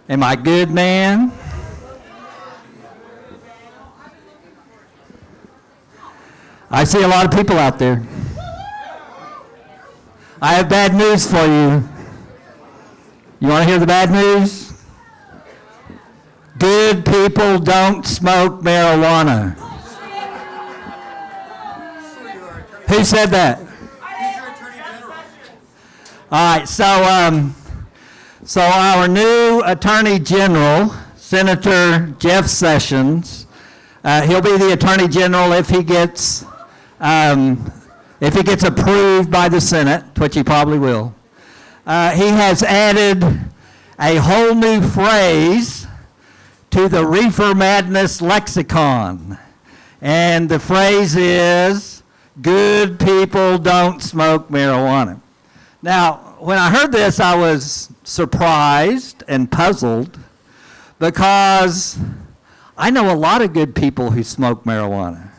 Am I good, man? I see a lot of people out there. I have bad news for you. You want to hear the bad news? Good people don't smoke marijuana. Who said that? All right, so our new Attorney General, Senator Jeff Sessions, he'll be the Attorney General if he gets approved by the Senate, which he probably will. He has added a whole new phrase to the Reefer Madness lexicon, and the phrase is, good people don't smoke marijuana. Now, when I heard this, I was surprised and puzzled because I know a lot of good people who smoke marijuana.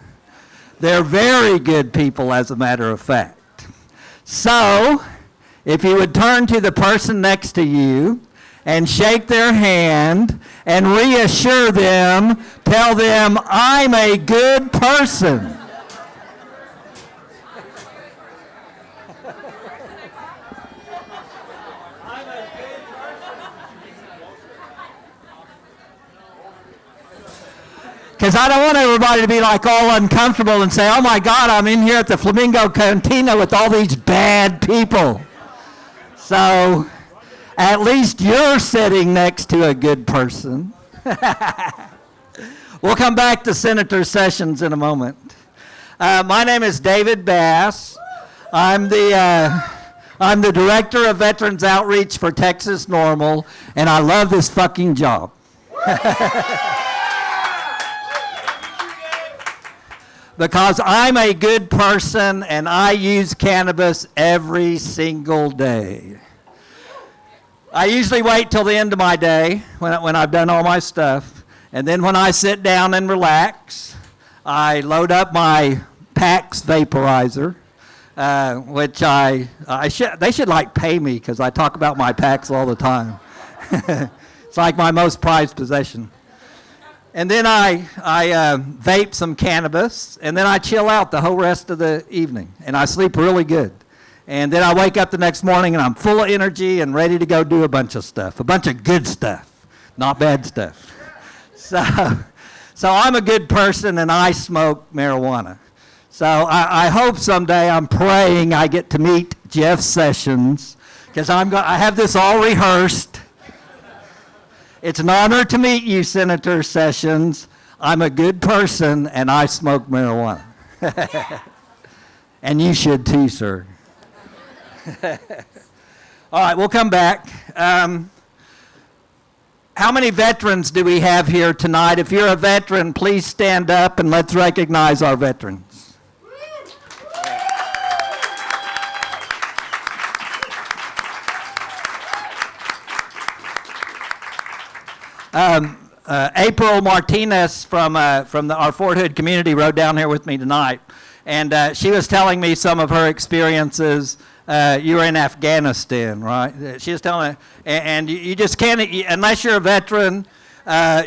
They're very good people, as a matter of fact. So, if you would turn to the person next to you and shake their hand and reassure them, tell them, I'm a good person. Because I don't want everybody to be like all uncomfortable and say, oh my God, I'm in here at the Flamingo Cantina with all these bad people. So at least you're sitting next to a good person. We'll come back to Senator Sessions in a moment. My name is David Bass. I'm the Director of Veterans Outreach for Texas Normal, and I love this fucking job. Because I'm a good person and I use cannabis every single day. I usually wait till the end of my day when I've done all my stuff. And then when I sit down and relax, I load up my PAX vaporizer, which they should like pay me because I talk about my PAX all the time. It's like my most prized possession. And then I vape some cannabis, and then I chill out the whole rest of the evening, and I sleep really good. And then I wake up the next morning, and I'm full of energy and ready to go do a bunch of stuff, a bunch of good stuff, not bad stuff. So I'm a good person, and I smoke marijuana. So I hope someday, I'm praying I get to meet Jeff Sessions, because I have this all rehearsed. It's an honor to meet you, Senator Sessions. I'm a good person, and I smoke marijuana. And you should too, sir. All right, we'll come back. How many veterans do we have here tonight? If you're a veteran, please stand up and let's recognize our veterans. April Martinez from our Fort Hood community rode down here with me tonight, and she was telling me some of her experiences. You were in Afghanistan, right? She was telling me, and you just can't, unless you're a veteran,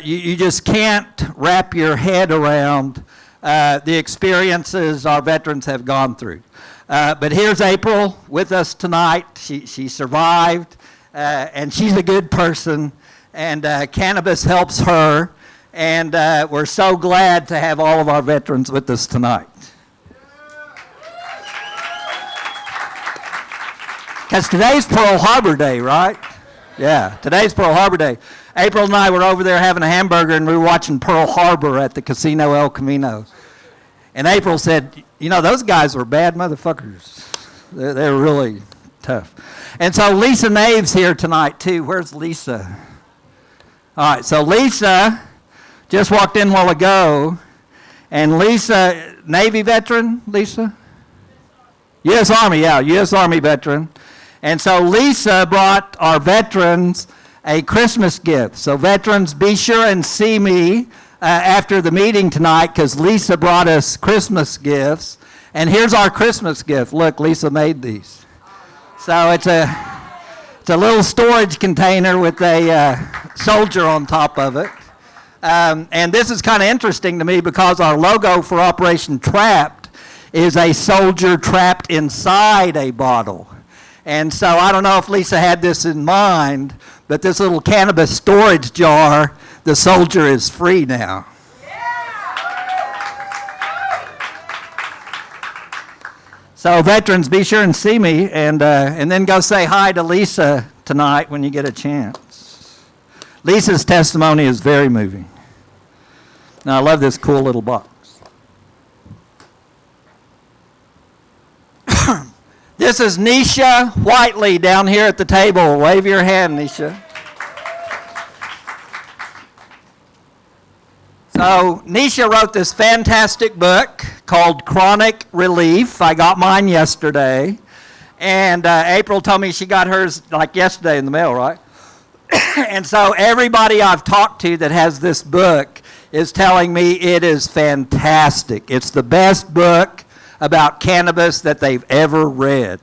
you just can't wrap your head around the experiences our veterans have gone through. But here's April with us tonight. She survived, and she's a good person. And cannabis helps her, and we're so glad to have all of our veterans with us tonight. Because today's Pearl Harbor Day, right? Yeah, today's Pearl Harbor Day. April and I were over there having a hamburger, and we were watching Pearl Harbor at the Casino El Camino. And April said, you know, those guys were bad motherfuckers. They're really tough. And so Lisa Nave's here tonight, too. Where's Lisa? All right, so Lisa just walked in a while ago, and Lisa, Navy veteran, Lisa? U.S. Army, yeah, U.S. Army veteran. And so Lisa brought our veterans a Christmas gift. So veterans, be sure and see me after the meeting tonight because Lisa brought us Christmas gifts. And here's our Christmas gift. Look, Lisa made these. So it's It's a little storage container with a soldier on top of it. And this is kind of interesting to me because our logo for Operation Trapped is a soldier trapped inside a bottle. And so I don't know if Lisa had this in mind, but this little cannabis storage jar, the soldier is free now. So veterans, be sure and see me, and then go say hi to Lisa tonight when you get a chance. Lisa's testimony is very moving. Now, I love this cool little box. This is Nisha Whiteley down here at the table. Wave your hand, Nisha. So Nisha wrote this fantastic book called Chronic Relief. I got mine yesterday. And April told me she got hers like yesterday in the mail, right? And so everybody I've talked to that has this book is telling me it is fantastic. It's the best book about cannabis that they've ever read.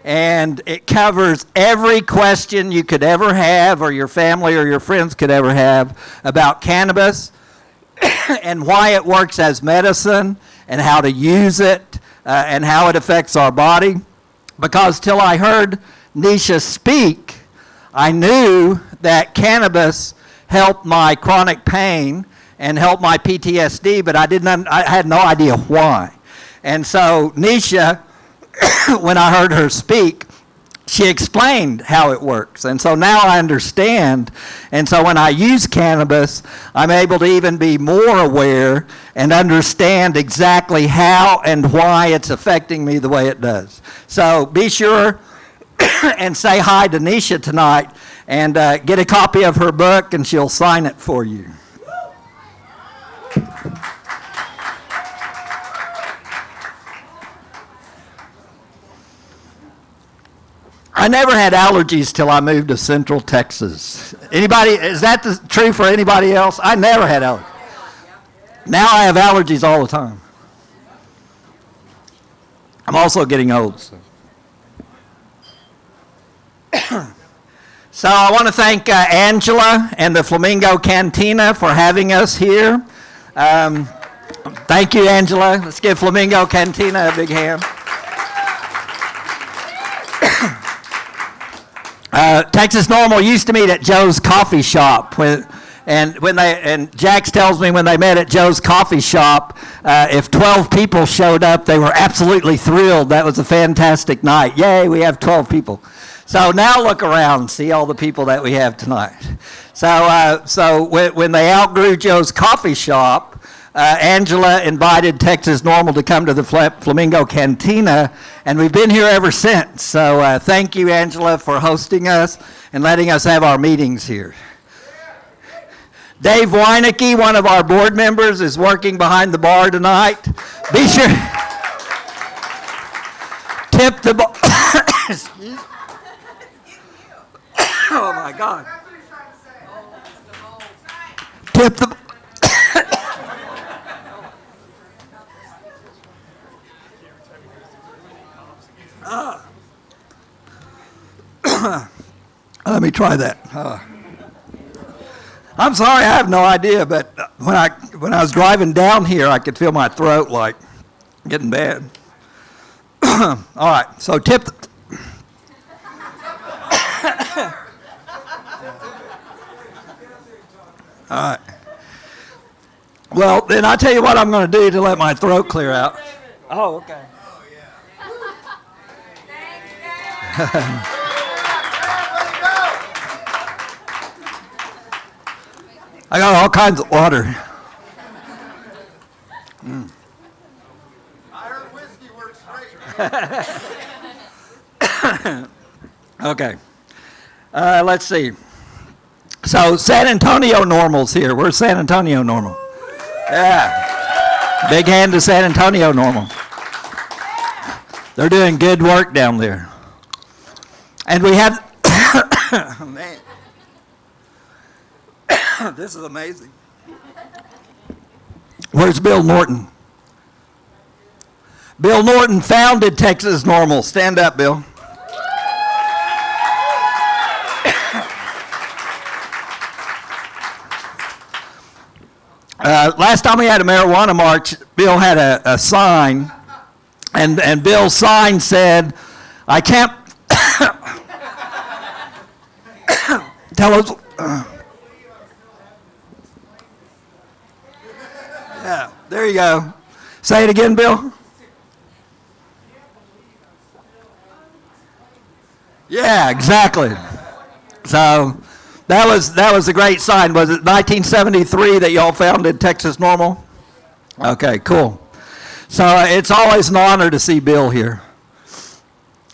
And it covers every question you could ever have or your family or your friends could ever have about cannabis and why it works as medicine and how to use it and how it affects our body. Because till I heard Nisha speak, I knew that cannabis helped my chronic pain and helped my PTSD, but I had no idea why. And so Nisha, when I heard her speak, she explained how it works. And so now I understand. And so when I use cannabis, I'm able to even be more aware and understand exactly how and why it's affecting me the way it does. So be sure and say hi to Nisha tonight and get a copy of her book, and she'll sign it for you. I never had allergies till I moved to Central Texas. Anybody, is that true for anybody else? I never had allergies. Now I have allergies all the time. I'm also getting old. So I want to thank Angela and the Flamingo Cantina for having us here. Thank you, Angela. Let's give Flamingo Cantina a big hand. Texas Normal used to meet at Joe's Coffee Shop, and Jax tells me when they met at Joe's Coffee Shop, if 12 people showed up, they were absolutely thrilled. That was a fantastic night. Yay, we have 12 people. So now look around, see all the people that we have tonight. So when they outgrew Joe's Coffee Shop, Angela invited Texas Normal to come to the Flamingo Cantina, and we've been here ever since. So thank you, Angela, for hosting us and letting us have our meetings here. Dave Weinecke, one of our board members, is working behind the bar tonight. Be sure tip the bar. Oh my God. Tip the Let me try that. I'm sorry, I have no idea, but when I was driving down here, I could feel my throat like getting bad. All right, so tip the all right. Well, then I'll tell you what I'm going to do to let my throat clear out. Oh, okay. I got all kinds of water. I heard whiskey works great. Okay. Let's see. So San Antonio Normal's here. Where's San Antonio Normal? Yeah. Big hand to San Antonio Normal. They're doing good work down there. And we have, oh, man. This is amazing. Where's Bill Norton? Bill Norton founded Texas Normal. Stand up, Bill. Last time we had a marijuana march, Bill had a sign, and Bill's sign said, I can't tell us. Yeah, there you go. Say it again, Bill. Yeah, exactly. So that was a great sign. Was it 1973 that y'all founded Texas Normal? Okay, cool. So it's always an honor to see Bill here.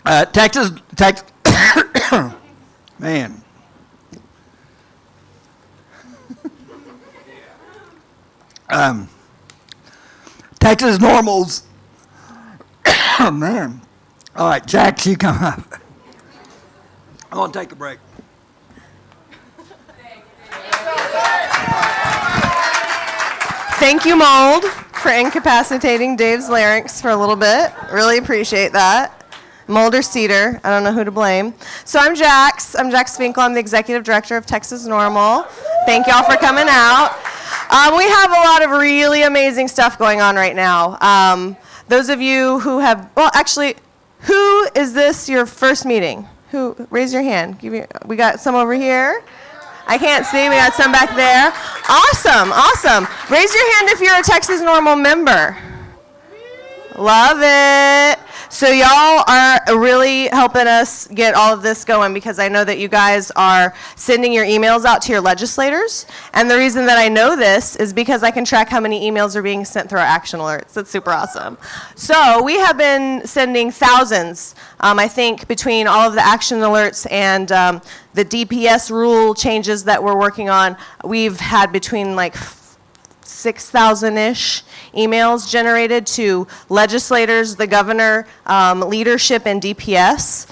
Texas, man. Texas Normals. Oh, man. All right, Jax, you come up. I'm going to take a break. Thank you, Mold, for incapacitating Dave's larynx for a little bit. Really appreciate that. Mold or Cedar, I don't know who to blame. So I'm Jax. I'm Jax Finkel. I'm the executive director of Texas Normal. Thank y'all for coming out. We have a lot of really amazing stuff going on right now. Those of you who have, well, actually, who is this your first meeting? Who? Raise your hand. We got some over here. I can't see. We got some back there. Awesome, awesome. Raise your hand if you're a Texas Normal member. Love it. So y'all are really helping us get all of this going because I know that you guys are sending your emails out to your legislators. And the reason that I know this is because I can track how many emails are being sent through our action alerts. That's super awesome. So we have been sending thousands, I think, between all of the action alerts and the DPS rule changes that we're working on. We've had between like 6,000-ish emails generated to legislators, the governor, leadership, and DPS.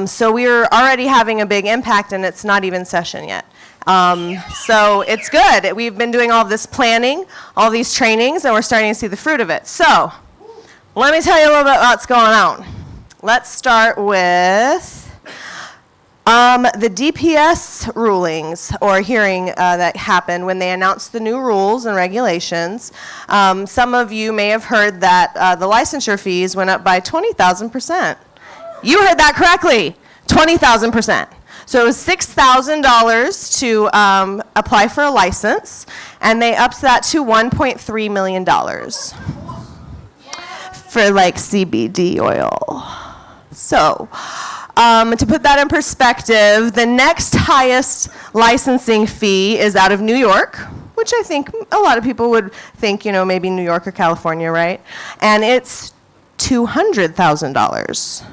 So we're already having a big impact, and it's not even session yet. So it's good. We've been doing all this planning, all these trainings, and we're starting to see the fruit of it. So let me tell you a little bit about what's going on. Let's start with the DPS rulings or hearing that happened when they announced the new rules and regulations. Some of you may have heard that the licensure fees went up by 20,000%. You heard that correctly, 20,000%. So it was $6,000 to apply for a license, and they upped that to $1.3 million for like CBD oil. So, to put that in perspective, the next highest licensing fee is out of New York, which I think a lot of people would think, maybe New York or California, right? And it's $200,000.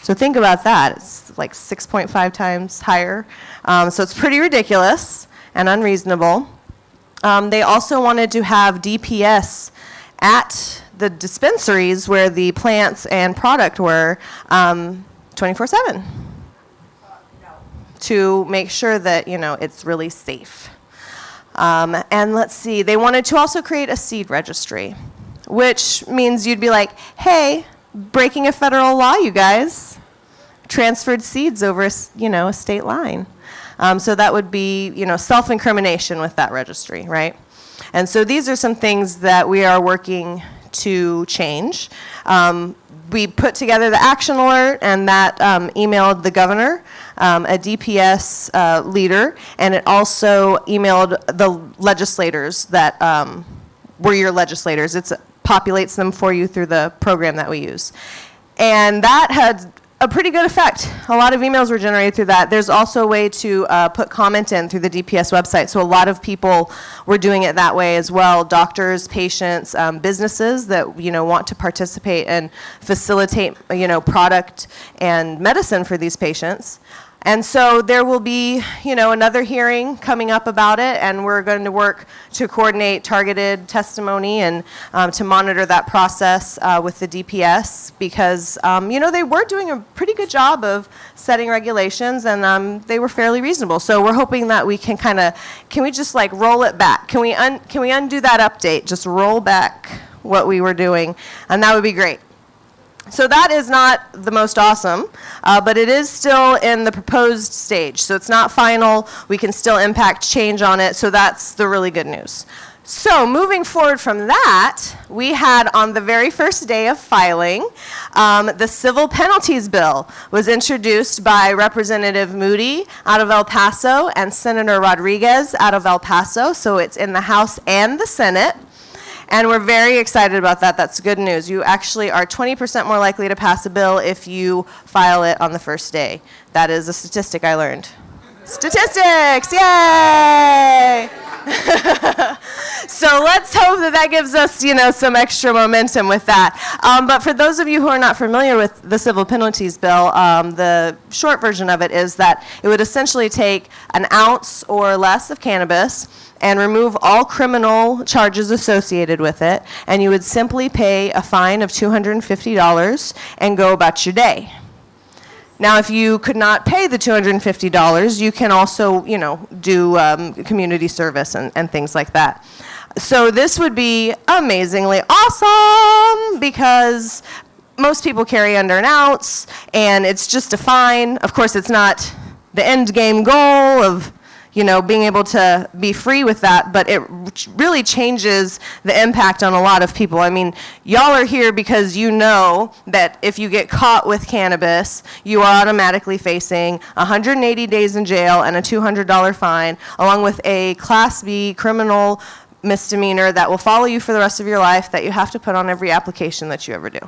So think about that. It's like 6.5 times higher. So it's pretty ridiculous and unreasonable. They also wanted to have DPS at the dispensaries where the plants and product were 24/7 to make sure that, it's really safe. And let's see, they wanted to also create a seed registry, which means you'd be like, hey, breaking a federal law, you guys. Transferred seeds over, a state line. So that would be, self-incrimination with that registry, right? And so these are some things that we are working to change. We put together the action alert, and that emailed the governor, a DPS leader, and it also emailed the legislators that were your legislators. It populates them for you through the program that we use. And that had a pretty good effect. A lot of emails were generated through that. There's also a way to put comment in through the DPS website. So a lot of people were doing it that way as well. Doctors, patients, businesses that want to participate and facilitate product and medicine for these patients. And so there will be, another hearing coming up about it, and we're going to work to coordinate targeted testimony and to monitor that process with the DPS because, they were doing a pretty good job of setting regulations, and they were fairly reasonable. So we're hoping that we can can we just roll it back? Can we undo that update? Just roll back what we were doing, and that would be great. So that is not the most awesome, but it is still in the proposed stage. So it's not final. We can still impact change on it. So that's the really good news. So moving forward from that, we had on the very first day of filing, the civil penalties bill was introduced by Representative Moody out of El Paso and Senator Rodriguez out of El Paso. So it's in the House and the Senate. And we're very excited about that. That's good news. You actually are 20% more likely to pass a bill if you file it on the first day. That is a statistic I learned. Statistics, yay! So let's hope that that gives us, some extra momentum with that. But for those of you who are not familiar with the civil penalties bill, the short version of it is that it would essentially take an ounce or less of cannabis and remove all criminal charges associated with it, and you would simply pay a fine of $250 and go about your day. Now, if you could not pay the $250, you can also, do community service and things like that. So this would be amazingly awesome because most people carry under an ounce, and it's just a fine. Of course, it's not the end game goal of being able to be free with that, but it really changes the impact on a lot of people. I mean, y'all are here because you know that if you get caught with cannabis, you are automatically facing 180 days in jail and a $200 fine, along with a Class B criminal misdemeanor that will follow you for the rest of your life that you have to put on every application that you ever do.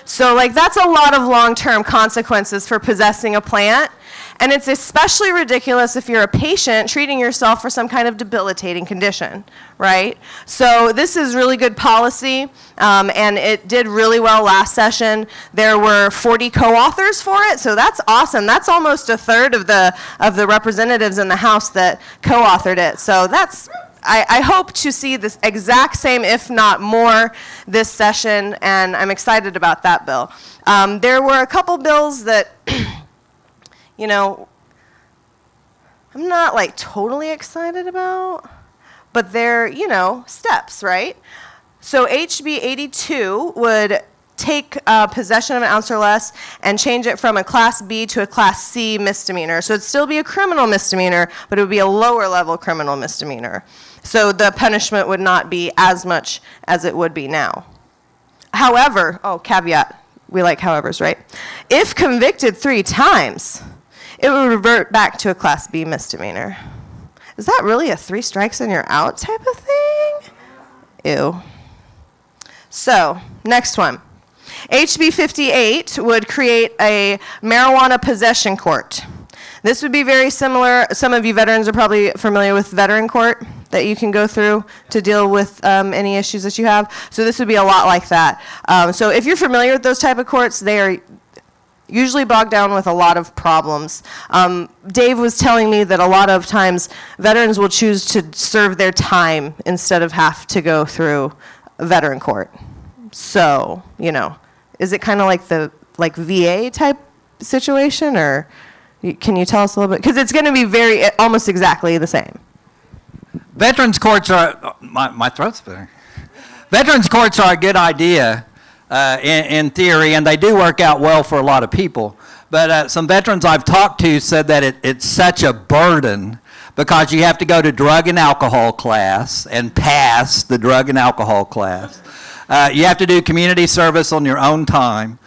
So, that's a lot of long-term consequences for possessing a plant. And it's especially ridiculous if you're a patient treating yourself for some kind of debilitating condition, right? So this is really good policy, and it did really well last session. There were 40 co-authors for it, so that's awesome. That's almost a third of the representatives in the House that co-authored it. So I hope to see this exact same, if not more, this session, and I'm excited about that bill. There were a couple bills that I'm not totally excited about, but they're, steps, right? So HB 82 would take possession of an ounce or less and change it from a Class B to a Class C misdemeanor. So it'd still be a criminal misdemeanor, but it would be a lower level criminal misdemeanor. So the punishment would not be as much as it would be now. However, caveat, we like howevers, right? If convicted 3 times, it would revert back to a Class B misdemeanor. Is that really a 3 strikes and you're out type of thing? Ew. So, next one. HB 58 would create a marijuana possession court. This would be very similar. Some of you veterans are probably familiar with veteran court that you can go through to deal with any issues that you have. So this would be a lot like that. So if you're familiar with those type of courts, they are usually bogged down with a lot of problems. Dave was telling me that a lot of times veterans will choose to serve their time instead of have to go through veteran court. So, is it kind of like the VA type situation, or can you tell us a little bit? Because it's going to be almost exactly the same. Veterans courts are, my throat's better. Veterans courts are a good idea. In theory, and they do work out well for a lot of people. But some veterans I've talked to said that it's such a burden because you have to go to drug and alcohol class and pass the drug and alcohol class. You have to do community service on your own time.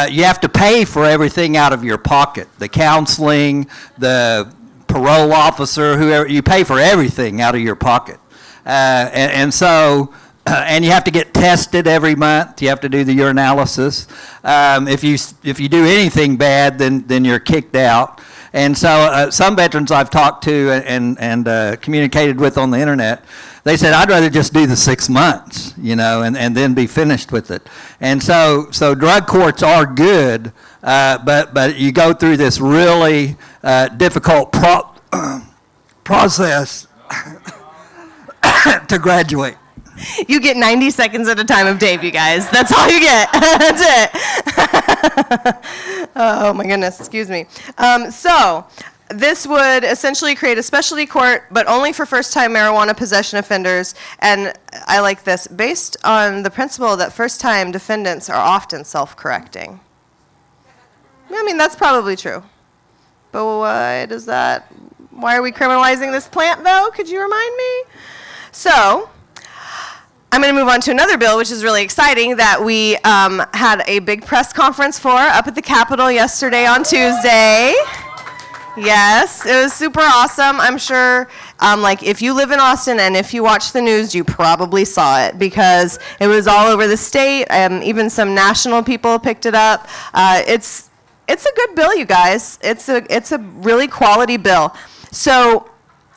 You have to pay for everything out of your pocket, the counseling, the parole officer, whoever. You pay for everything out of your pocket. And you have to get tested every month. You have to do the urinalysis. If you do anything bad, then you're kicked out. And so some veterans I've talked to and communicated with on the internet, they said, I'd rather just do the 6 months, and then be finished with it. And so drug courts are good, but you go through this really difficult process to graduate. You get 90 seconds at a time of Dave, you guys. That's all you get. That's it. Oh, my goodness. Excuse me. So this would essentially create a specialty court, but only for first-time marijuana possession offenders. And I like this, based on the principle that first-time defendants are often self-correcting. I mean, that's probably true. But why are we criminalizing this plant, though? Could you remind me? So, I'm going to move on to another bill, which is really exciting, that we had a big press conference for up at the Capitol yesterday on Tuesday. Yes, it was super awesome. I'm sure, if you live in Austin and if you watch the news, you probably saw it because it was all over the state. Even some national people picked it up. It's a good bill, you guys. It's a really quality bill. So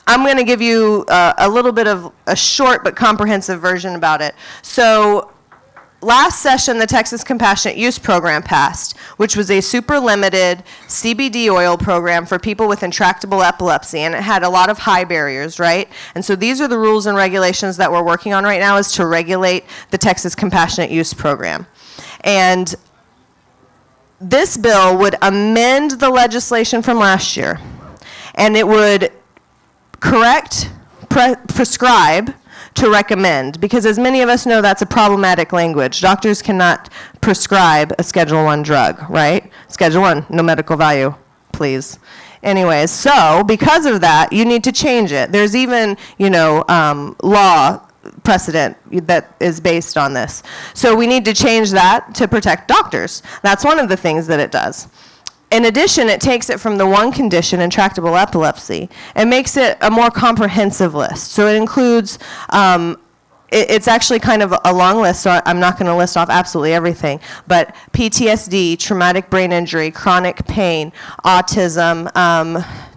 I'm going to give you a little bit of a short but comprehensive version about it. So last session, the Texas Compassionate Use Program passed, which was a super limited CBD oil program for people with intractable epilepsy, and it had a lot of high barriers, right? And so these are the rules and regulations that we're working on right now, is to regulate the Texas Compassionate Use Program. And this bill would amend the legislation from last year, and it would correct, prescribe, to recommend, because as many of us know, that's a problematic language. Doctors cannot prescribe a Schedule I drug, right? Schedule I, no medical value, please. Anyways, so because of that, you need to change it. There's even, law precedent that is based on this. So we need to change that to protect doctors. That's one of the things that it does. In addition, it takes it from the one condition, intractable epilepsy, and makes it a more comprehensive list. So it includes, it's actually kind of a long list, so I'm not going to list off absolutely everything, but PTSD, traumatic brain injury, chronic pain, autism,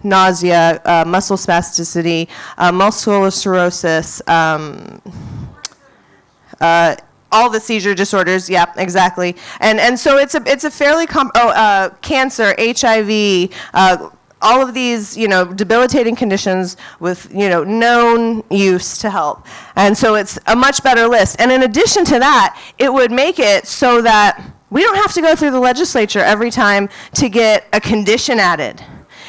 nausea, muscle spasticity, multiple sclerosis, all the seizure disorders, yeah, exactly. And so it's a fairly, cancer, HIV, all of these, debilitating conditions with, known use to help. And so it's a much better list. And in addition to that, it would make it so that we don't have to go through the legislature every time to get a condition added.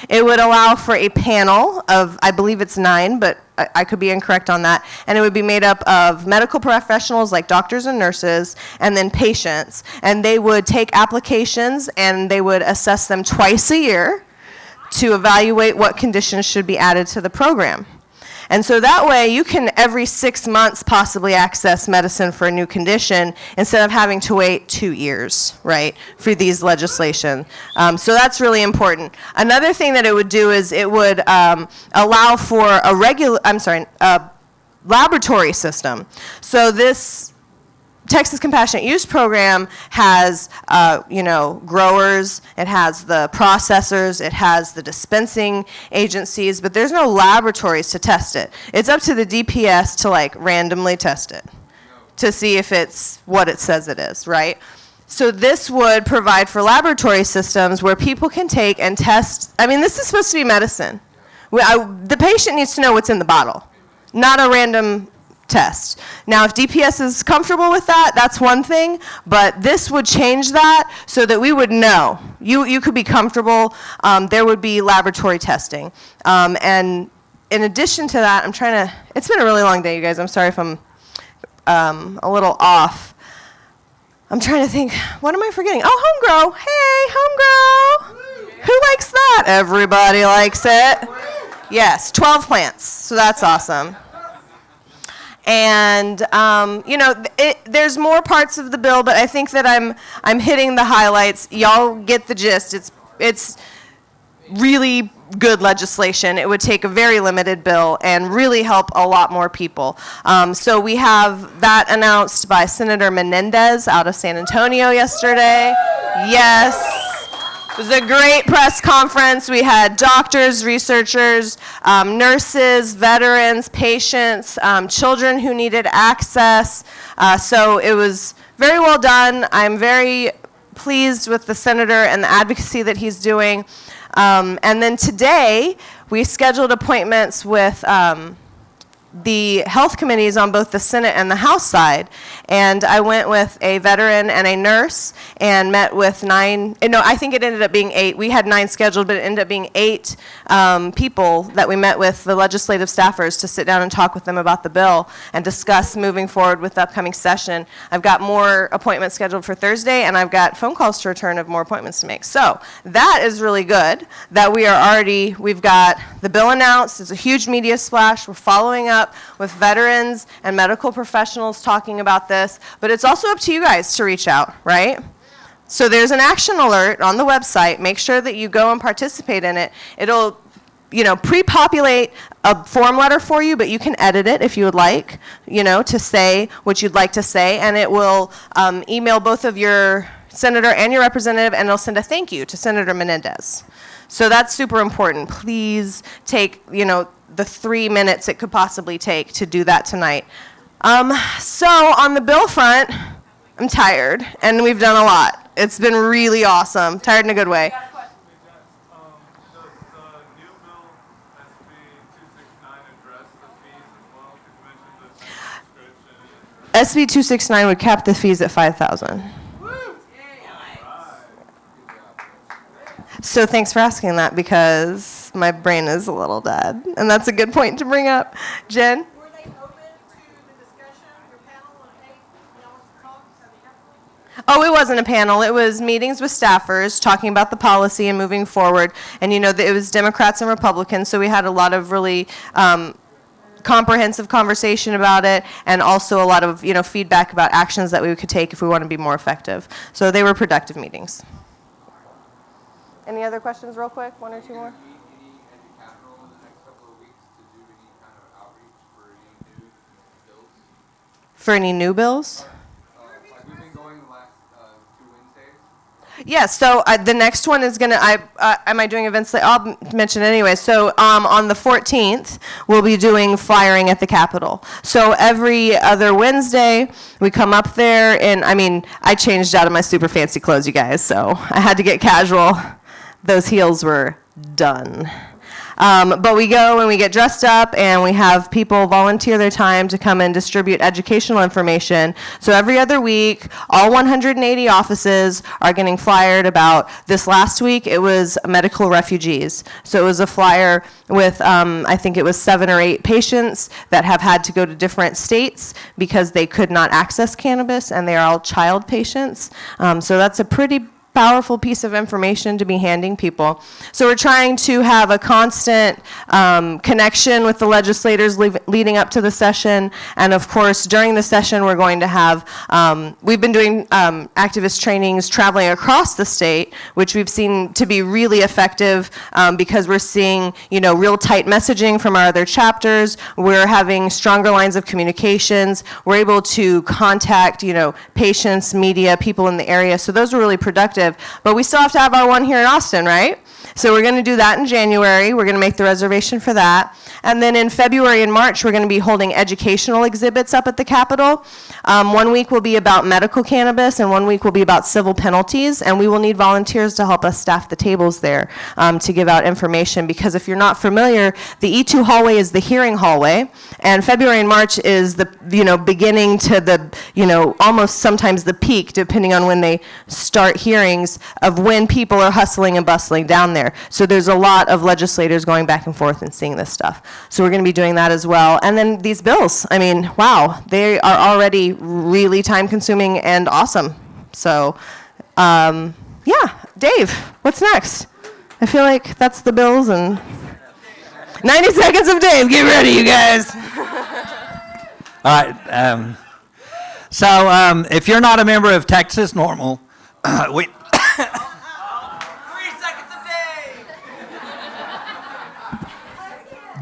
It would allow for a panel of, I believe it's 9, but I could be incorrect on that, and it would be made up of medical professionals like doctors and nurses, and then patients, and they would take applications and they would assess them twice a year to evaluate what conditions should be added to the program. And so that way you can every 6 months possibly access medicine for a new condition instead of having to wait 2 years, right, for these legislation. So that's really important. Another thing that it would do is it would allow for a laboratory system. So this Texas Compassionate Use Program has, growers, it has the processors, it has the dispensing agencies, but there's no laboratories to test it. It's up to the DPS to randomly test it to see if it's what it says it is, right? So this would provide for laboratory systems where people can take and test. I mean, this is supposed to be medicine. The patient needs to know what's in the bottle, not a random test. Now, if DPS is comfortable with that, that's one thing, but this would change that so that we would know. You could be comfortable. There would be laboratory testing. And in addition to that, it's been a really long day, you guys. I'm sorry if I'm a little off. I'm trying to think, what am I forgetting? Oh, home grow. Hey, home grow. Who likes that? Everybody likes it. Yes, 12 plants, so that's awesome. And there's more parts of the bill, but I think that I'm hitting the highlights. Y'all get the gist. It's really good legislation. It would take a very limited bill and really help a lot more people. So we have that announced by Senator Menendez out of San Antonio yesterday. Yes. It was a great press conference. We had doctors, researchers, nurses, veterans, patients, children who needed access. So it was very well done. I'm very pleased with the senator and the advocacy that he's doing. And then today, we scheduled appointments with the health committees on both the Senate and the House side, and I went with a veteran and a nurse and met with 9, no, I think it ended up being 8. We had 9 scheduled, but it ended up being 8 people that we met with, the legislative staffers, to sit down and talk with them about the bill and discuss moving forward with the upcoming session. I've got more appointments scheduled for Thursday, and I've got phone calls to return of more appointments to make. So that is really good that we've got the bill announced. It's a huge media splash. We're following up up with veterans and medical professionals talking about this, but it's also up to you guys to reach out, right? So there's an action alert on the website. Make sure that you go and participate in it. It'll, pre-populate a form letter for you, but you can edit it if you would like, to say what you'd like to say, and it will email both of your senator and your representative, and it'll send a thank you to Senator Menendez. So that's super important. Please take, the 3 minutes it could possibly take to do that tonight. So on the bill front, I'm tired, and we've done a lot. It's been really awesome. Tired in a good way. Does the new bill, SB 269, address the fees as well? You mentioned the subscription. SB 269 would cap the fees at $5,000. So thanks for asking that, because my brain is a little dead, and that's a good point to bring up. Jen? Were they open to the discussion, your panel, and hey, what's the cost? Oh, it wasn't a panel. It was meetings with staffers talking about the policy and moving forward. And, it was Democrats and Republicans, so we had a lot of really comprehensive conversation about it, and also a lot of, feedback about actions that we could take if we want to be more effective. So they were productive meetings. Any other questions real quick? One or two more? Meet any at the Capitol in the next couple of weeks to do any kind of outreach for any new bills? For any new bills? Like we've been going the last 2 Wednesdays. Yes, so the next one is going to, am I doing events? I'll mention it anyway. So on the 14th, we'll be doing flyering at the Capitol. So every other Wednesday, we come up there, and I changed out of my super fancy clothes, you guys, so I had to get casual. Those heels were done. But we go and we get dressed up, and we have people volunteer their time to come and distribute educational information. So every other week, all 180 offices are getting flyered about. This last week, it was medical refugees. So it was a flyer with, I think it was 7 or 8 patients that have had to go to different states because they could not access cannabis, and they are all child patients. So that's a pretty powerful piece of information to be handing people. So we're trying to have a constant connection with the legislators leading up to the session. And of course, during the session, we're going to have, we've been doing activist trainings traveling across the state, which we've seen to be really effective because we're seeing, real tight messaging from our other chapters. We're having stronger lines of communications. We're able to contact, patients, media, people in the area. So those were really productive. But we still have to have our one here in Austin, right? So we're going to do that in January. We're going to make the reservation for that. And then in February and March, we're going to be holding educational exhibits up at the Capitol. 1 week will be about medical cannabis, and 1 week will be about civil penalties. And we will need volunteers to help us staff the tables there to give out information. Because if you're not familiar, the E2 hallway is the hearing hallway. And February and March is the, beginning to the, almost sometimes the peak, depending on when they start hearings, of when people are hustling and bustling down there. So there's a lot of legislators going back and forth and seeing this stuff. So we're going to be doing that as well. And then these bills, wow, they are already really time-consuming and awesome. So, yeah, Dave, what's next? I feel like that's the bills, and 90 seconds of Dave. Get ready, you guys. All right. If you're not a member of Texas Normal, we 3 seconds of Dave.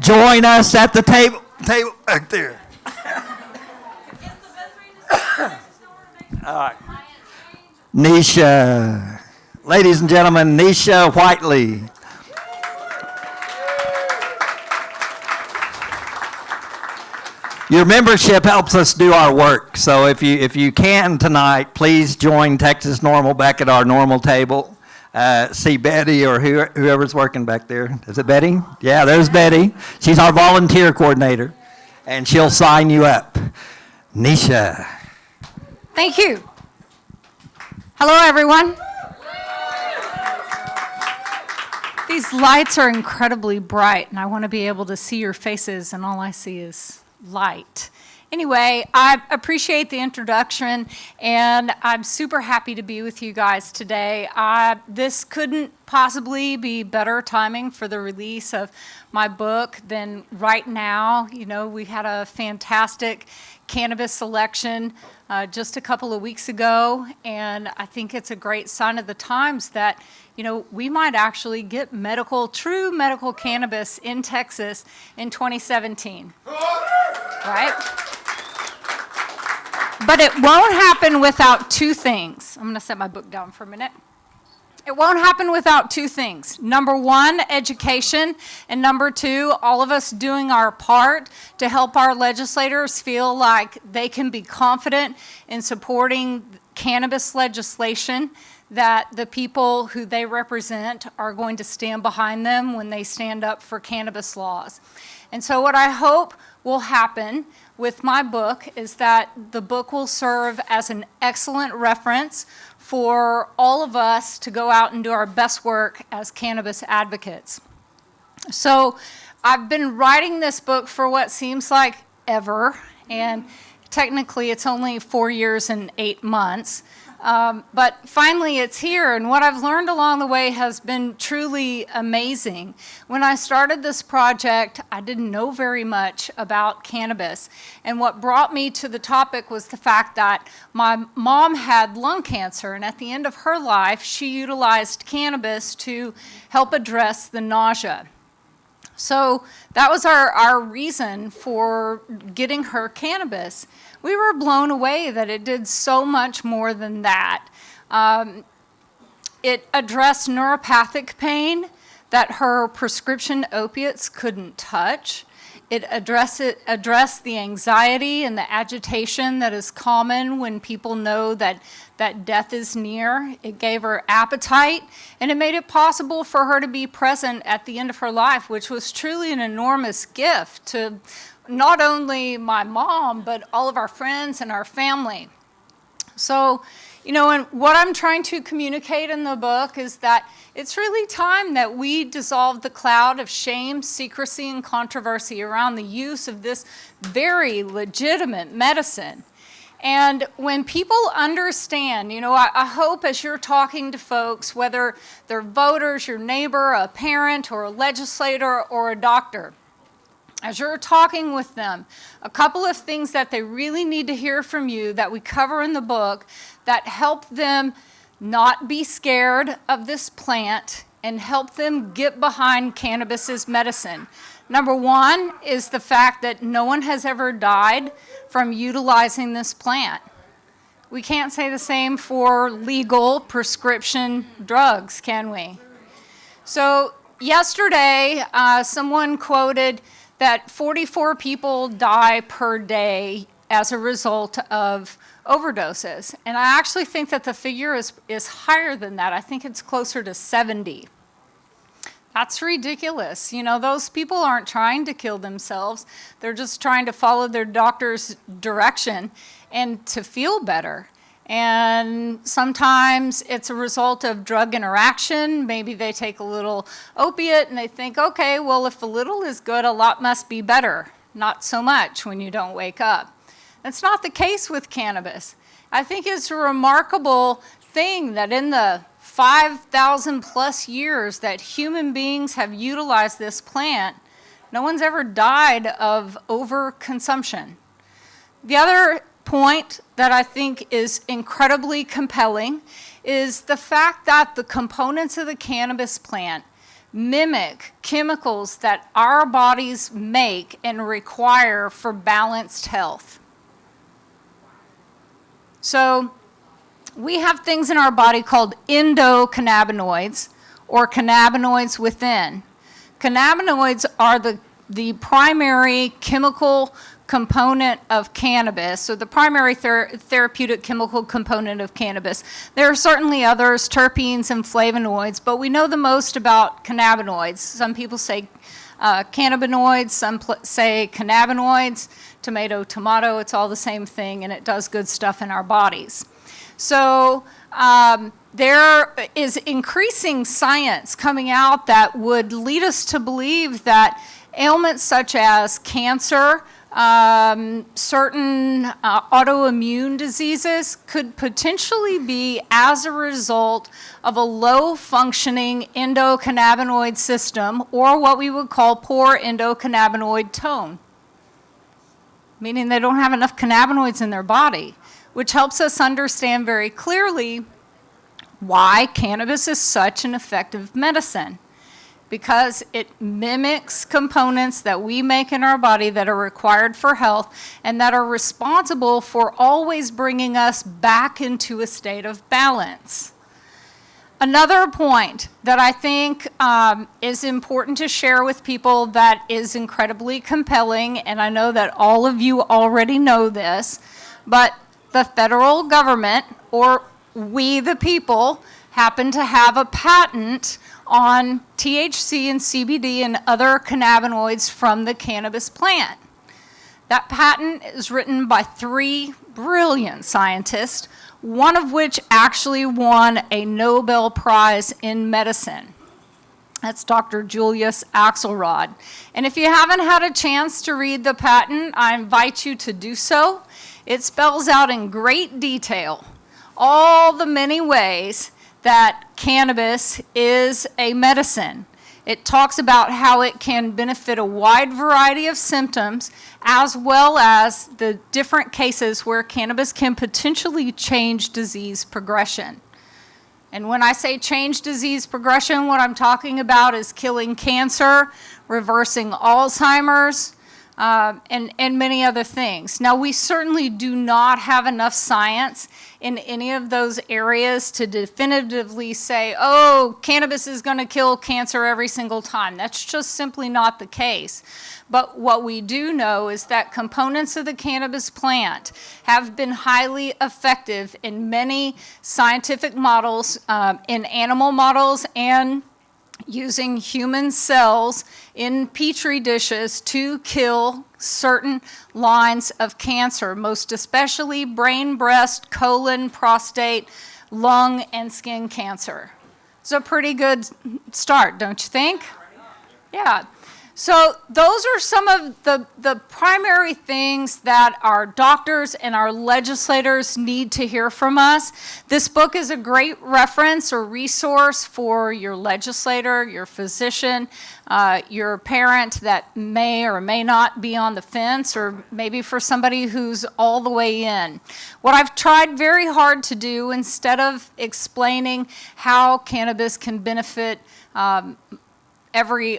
join us at the table back there. All right. Nisha. Ladies and gentlemen, Nisha Whiteley. Your membership helps us do our work. So if you can tonight, please join Texas Normal back at our normal table. See Betty or whoever's working back there. Is it Betty? Yeah, there's Betty. She's our volunteer coordinator, and she'll sign you up. Nisha. Thank you. Hello, everyone. These lights are incredibly bright, and I want to be able to see your faces, and all I see is light. Anyway, I appreciate the introduction, and I'm super happy to be with you guys today. This couldn't possibly be better timing for the release of my book than right now. You know, we had a fantastic cannabis selection just a couple of weeks ago, and I think it's a great sign of the times that, you know, we might actually get true medical cannabis in Texas in 2017. Right? But it won't happen without two things. I'm going to set my book down for a minute. It won't happen without two things. Number one, education, and number two, all of us doing our part to help our legislators feel like they can be confident in supporting cannabis legislation, that the people who they represent are going to stand behind them when they stand up for cannabis laws. And so what I hope will happen with my book is that the book will serve as an excellent reference for all of us to go out and do our best work as cannabis advocates. So I've been writing this book for what seems like ever, and technically it's only 4 years and 8 months. But finally it's here, and what I've learned along the way has been truly amazing. When I started this project, I didn't know very much about cannabis, and what brought me to the topic was the fact that my mom had lung cancer, and at the end of her life, she utilized cannabis to help address the nausea. So that was our reason for getting her cannabis. We were blown away that it did so much more than that. It addressed neuropathic pain that her prescription opiates couldn't touch. It addressed the anxiety and the agitation that is common when people know that death is near. It gave her appetite, and it made it possible for her to be present at the end of her life, which was truly an enormous gift to not only my mom, but all of our friends and our family. So, you know, and what I'm trying to communicate in the book is that it's really time that we dissolve the cloud of shame, secrecy, and controversy around the use of this very legitimate medicine. And when people understand, you know, I hope as you're talking to folks, whether they're voters, your neighbor, a parent, or a legislator, or a doctor, as you're talking with them, a couple of things that they really need to hear from you that we cover in the book that help them not be scared of this plant and help them get behind cannabis as medicine. Number one is the fact that no one has ever died from utilizing this plant. We can't say the same for legal prescription drugs, can we? So yesterday, someone quoted that 44 people die per day as a result of overdoses. And I actually think that the figure is higher than that. I think it's closer to 70. That's ridiculous. You know, those people aren't trying to kill themselves. They're just trying to follow their doctor's direction and to feel better. And sometimes it's a result of drug interaction. Maybe they take a little opiate and they think, okay, well, if a little is good, a lot must be better. Not so much when you don't wake up. That's not the case with cannabis. I think it's a remarkable thing that in the 5,000 plus years that human beings have utilized this plant, no one's ever died of overconsumption. The other point that I think is incredibly compelling is the fact that the components of the cannabis plant mimic chemicals that our bodies make and require for balanced health. So we have things in our body called endocannabinoids or cannabinoids within. Cannabinoids are the primary chemical component of cannabis, so the primary therapeutic chemical component of cannabis. There are certainly others, terpenes and flavonoids, but we know the most about cannabinoids. Some people say cannabinoids, some say cannabinoids, tomato, it's all the same thing, and it does good stuff in our bodies. So there is increasing science coming out that would lead us to believe that ailments such as cancer, certain autoimmune diseases could potentially be as a result of a low-functioning endocannabinoid system, or what we would call poor endocannabinoid tone, meaning they don't have enough cannabinoids in their body, which helps us understand very clearly why cannabis is such an effective medicine. Because it mimics components that we make in our body that are required for health and that are responsible for always bringing us back into a state of balance. Another point that I think is important to share with people that is incredibly compelling, and I know that all of you already know this, but the federal government, or we the people, happen to have a patent on THC and CBD and other cannabinoids from the cannabis plant. That patent is written by 3 brilliant scientists, one of which actually won a Nobel Prize in medicine. That's Dr. Julius Axelrod. And if you haven't had a chance to read the patent, I invite you to do so. It spells out in great detail all the many ways that cannabis is a medicine. It talks about how it can benefit a wide variety of symptoms, as well as the different cases where cannabis can potentially change disease progression. And when I say change disease progression, what I'm talking about is killing cancer, reversing Alzheimer's, and many other things. Now, we certainly do not have enough science in any of those areas to definitively say, oh, cannabis is going to kill cancer every single time. That's just simply not the case. But what we do know is that components of the cannabis plant have been highly effective in many scientific models, in animal models, and using human cells in petri dishes to kill certain lines of cancer, most especially brain, breast, colon, prostate, lung, and skin cancer. It's a pretty good start, don't you think? Yeah. So those are some of the primary things that our doctors and our legislators need to hear from us. This book is a great reference or resource for your legislator, your physician, your parent that may or may not be on the fence, or maybe for somebody who's all the way in. What I've tried very hard to do, instead of explaining how cannabis can benefit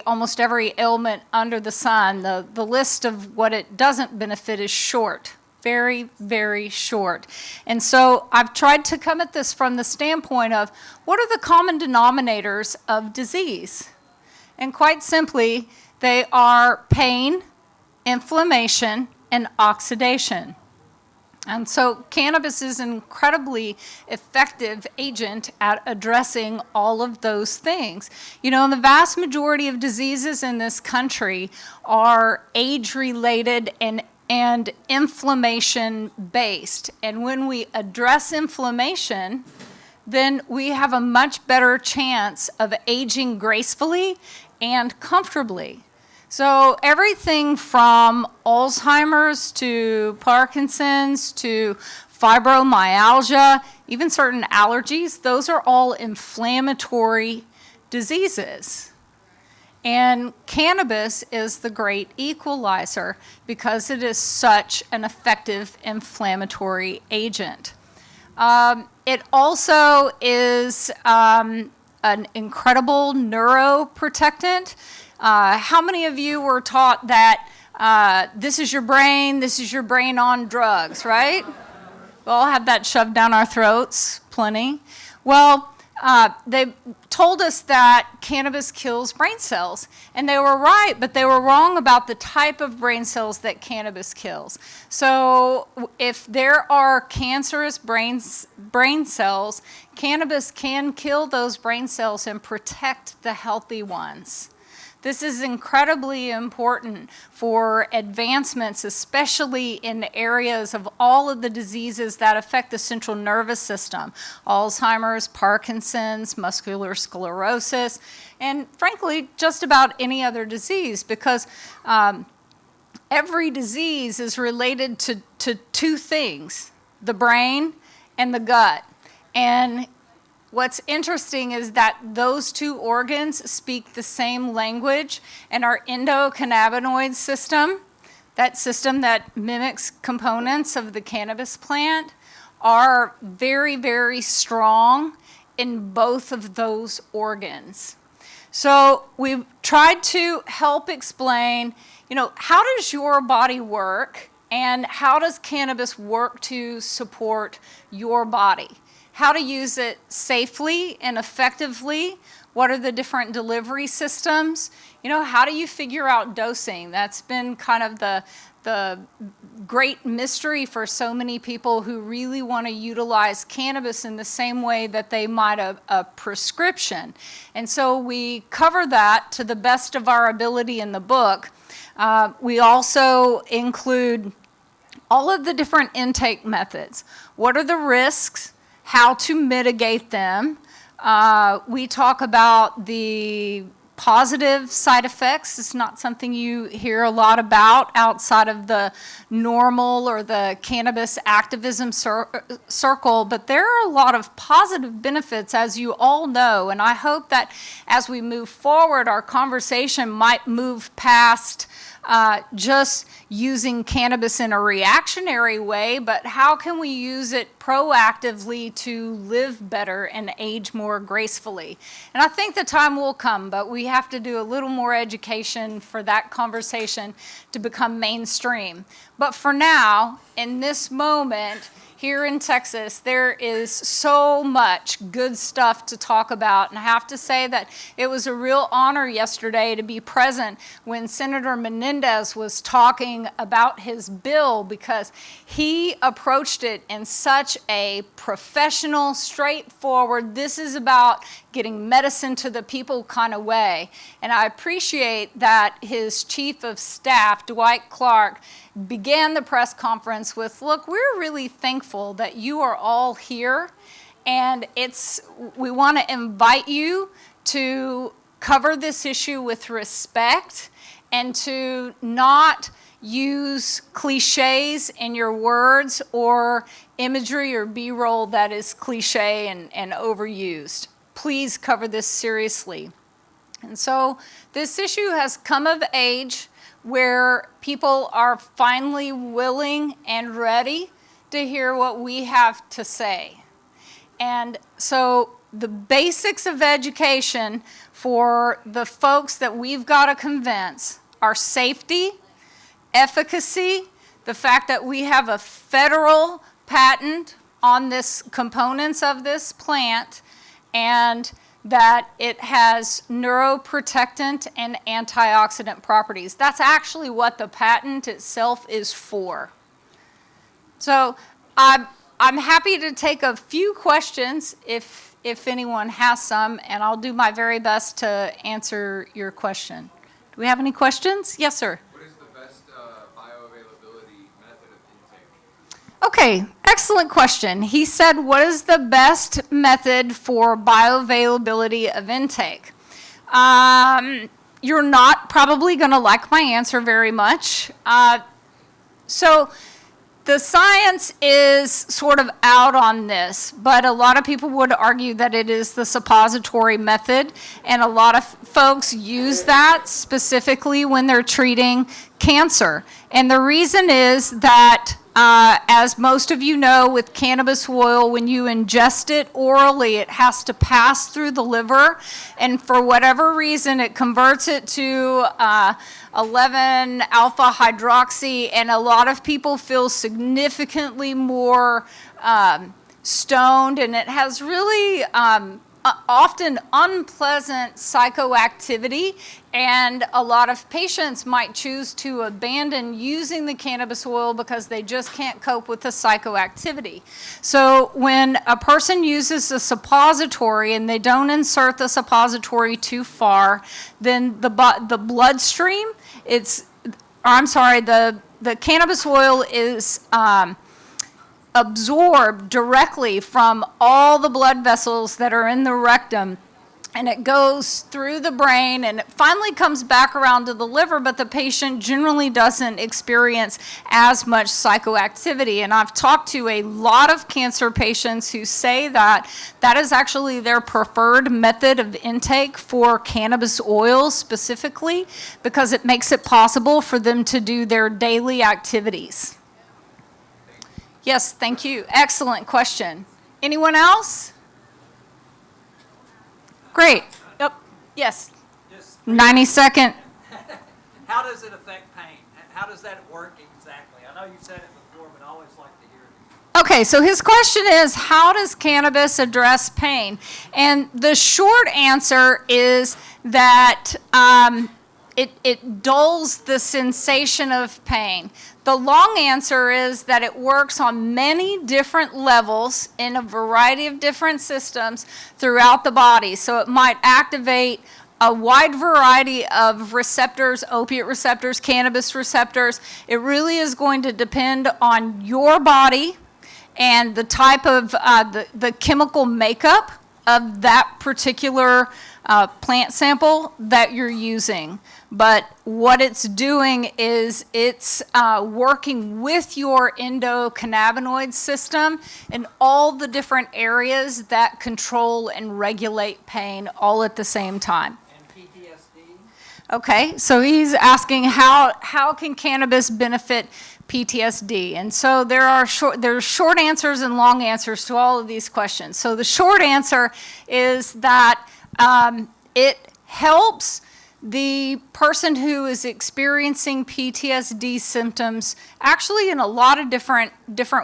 almost every ailment under the sun, the list of what it doesn't benefit is short, very, very short. And so I've tried to come at this from the standpoint of what are the common denominators of disease? And quite simply, they are pain, inflammation, and oxidation. And so cannabis is an incredibly effective agent at addressing all of those things. You know, the vast majority of diseases in this country are age-related and inflammation-based. And when we address inflammation, then we have a much better chance of aging gracefully and comfortably. So everything from Alzheimer's to Parkinson's to fibromyalgia, even certain allergies, those are all inflammatory diseases. And cannabis is the great equalizer because it is such an effective inflammatory agent. It also is an incredible neuroprotectant. How many of you were taught that this is your brain on drugs, right? We all had that shoved down our throats, plenty. Well, they told us that cannabis kills brain cells, and they were right, but they were wrong about the type of brain cells that cannabis kills. So if there are cancerous brain cells, cannabis can kill those brain cells and protect the healthy ones. This is incredibly important for advancements, especially in areas of all of the diseases that affect the central nervous system: Alzheimer's, Parkinson's, muscular sclerosis, and frankly, just about any other disease, because every disease is related to two things, the brain and the gut. And what's interesting is that those two organs speak the same language, and our endocannabinoid system, that system that mimics components of the cannabis plant, are very, very strong in both of those organs. So we've tried to help explain, how does your body work and how does cannabis work to support your body? How to use it safely and effectively. What are the different delivery systems? How do you figure out dosing? That's been kind of the great mystery for so many people who really want to utilize cannabis in the same way that they might a prescription. And so we cover that to the best of our ability in the book. We also include all of the different intake methods. What are the risks? How to mitigate them. We talk about the positive side effects. It's not something you hear a lot about outside of the normal or the cannabis activism circle, but there are a lot of positive benefits, as you all know, and I hope that as we move forward, our conversation might move past just using cannabis in a reactionary way, but how can we use it proactively to live better and age more gracefully? And I think the time will come, but we have to do a little more education for that conversation to become mainstream. But for now, in this moment, here in Texas, there is so much good stuff to talk about. And I have to say that it was a real honor yesterday to be present when Senator Menendez was talking about his bill, because he approached it in such a professional, straightforward, this is about getting medicine to the people kind of way. And I appreciate that his chief of staff, Dwight Clark, began the press conference with, look, we're really thankful that you are all here, and we want to invite you to cover this issue with respect and to not use cliches in your words or imagery or B-roll that is cliche and overused. Please cover this seriously. And so this issue has come of age where people are finally willing and ready to hear what we have to say. And so the basics of education for the folks that we've got to convince are safety, efficacy, the fact that we have a federal patent on this components of this plant, and that it has neuroprotectant and antioxidant properties. That's actually what the patent itself is for. So I'm happy to take a few questions if anyone has some, and I'll do my very best to answer your question. Do we have any questions? Yes, sir. What is the best bioavailability method of intake? Okay, excellent question. He said, what is the best method for bioavailability of intake? You're not probably going to like my answer very much. So the science is sort of out on this, but a lot of people would argue that it is the suppository method, and a lot of folks use that specifically when they're treating cancer. And the reason is that as most of you know, with cannabis oil, when you ingest it orally, it has to pass through the liver, and for whatever reason, it converts it to 11-alpha hydroxy, and a lot of people feel significantly more stoned, and it has really often unpleasant psychoactivity, and a lot of patients might choose to abandon using the cannabis oil because they just can't cope with the psychoactivity. So when a person uses a suppository and they don't insert the suppository too far, then the bloodstream, the cannabis oil is absorbed directly from all the blood vessels that are in the rectum and it goes through the brain and it finally comes back around to the liver, but the patient generally doesn't experience as much psychoactivity. And I've talked to a lot of cancer patients who say that that is actually their preferred method of intake for cannabis oil specifically, because it makes it possible for them to do their daily activities. Yes, thank you. Excellent question. Anyone else? Great. Yep. Yes. 90-second. How does it affect pain? How does that work exactly? I know you said it before, but I always like to hear it. Okay, so his question is, how does cannabis address pain? And the short answer is that it dulls the sensation of pain. The long answer is that it works on many different levels in a variety of different systems throughout the body. So it might activate a wide variety of receptors, opiate receptors, cannabis receptors. It really is going to depend on your body and the type of the chemical makeup of that particular plant sample that you're using. But what it's doing is it's working with your endocannabinoid system in all the different areas that control and regulate pain all at the same time. And PTSD? Okay, so he's asking how can cannabis benefit PTSD? And so there's short answers and long answers to all of these questions. So the short answer is that it helps the person who is experiencing PTSD symptoms actually in a lot of different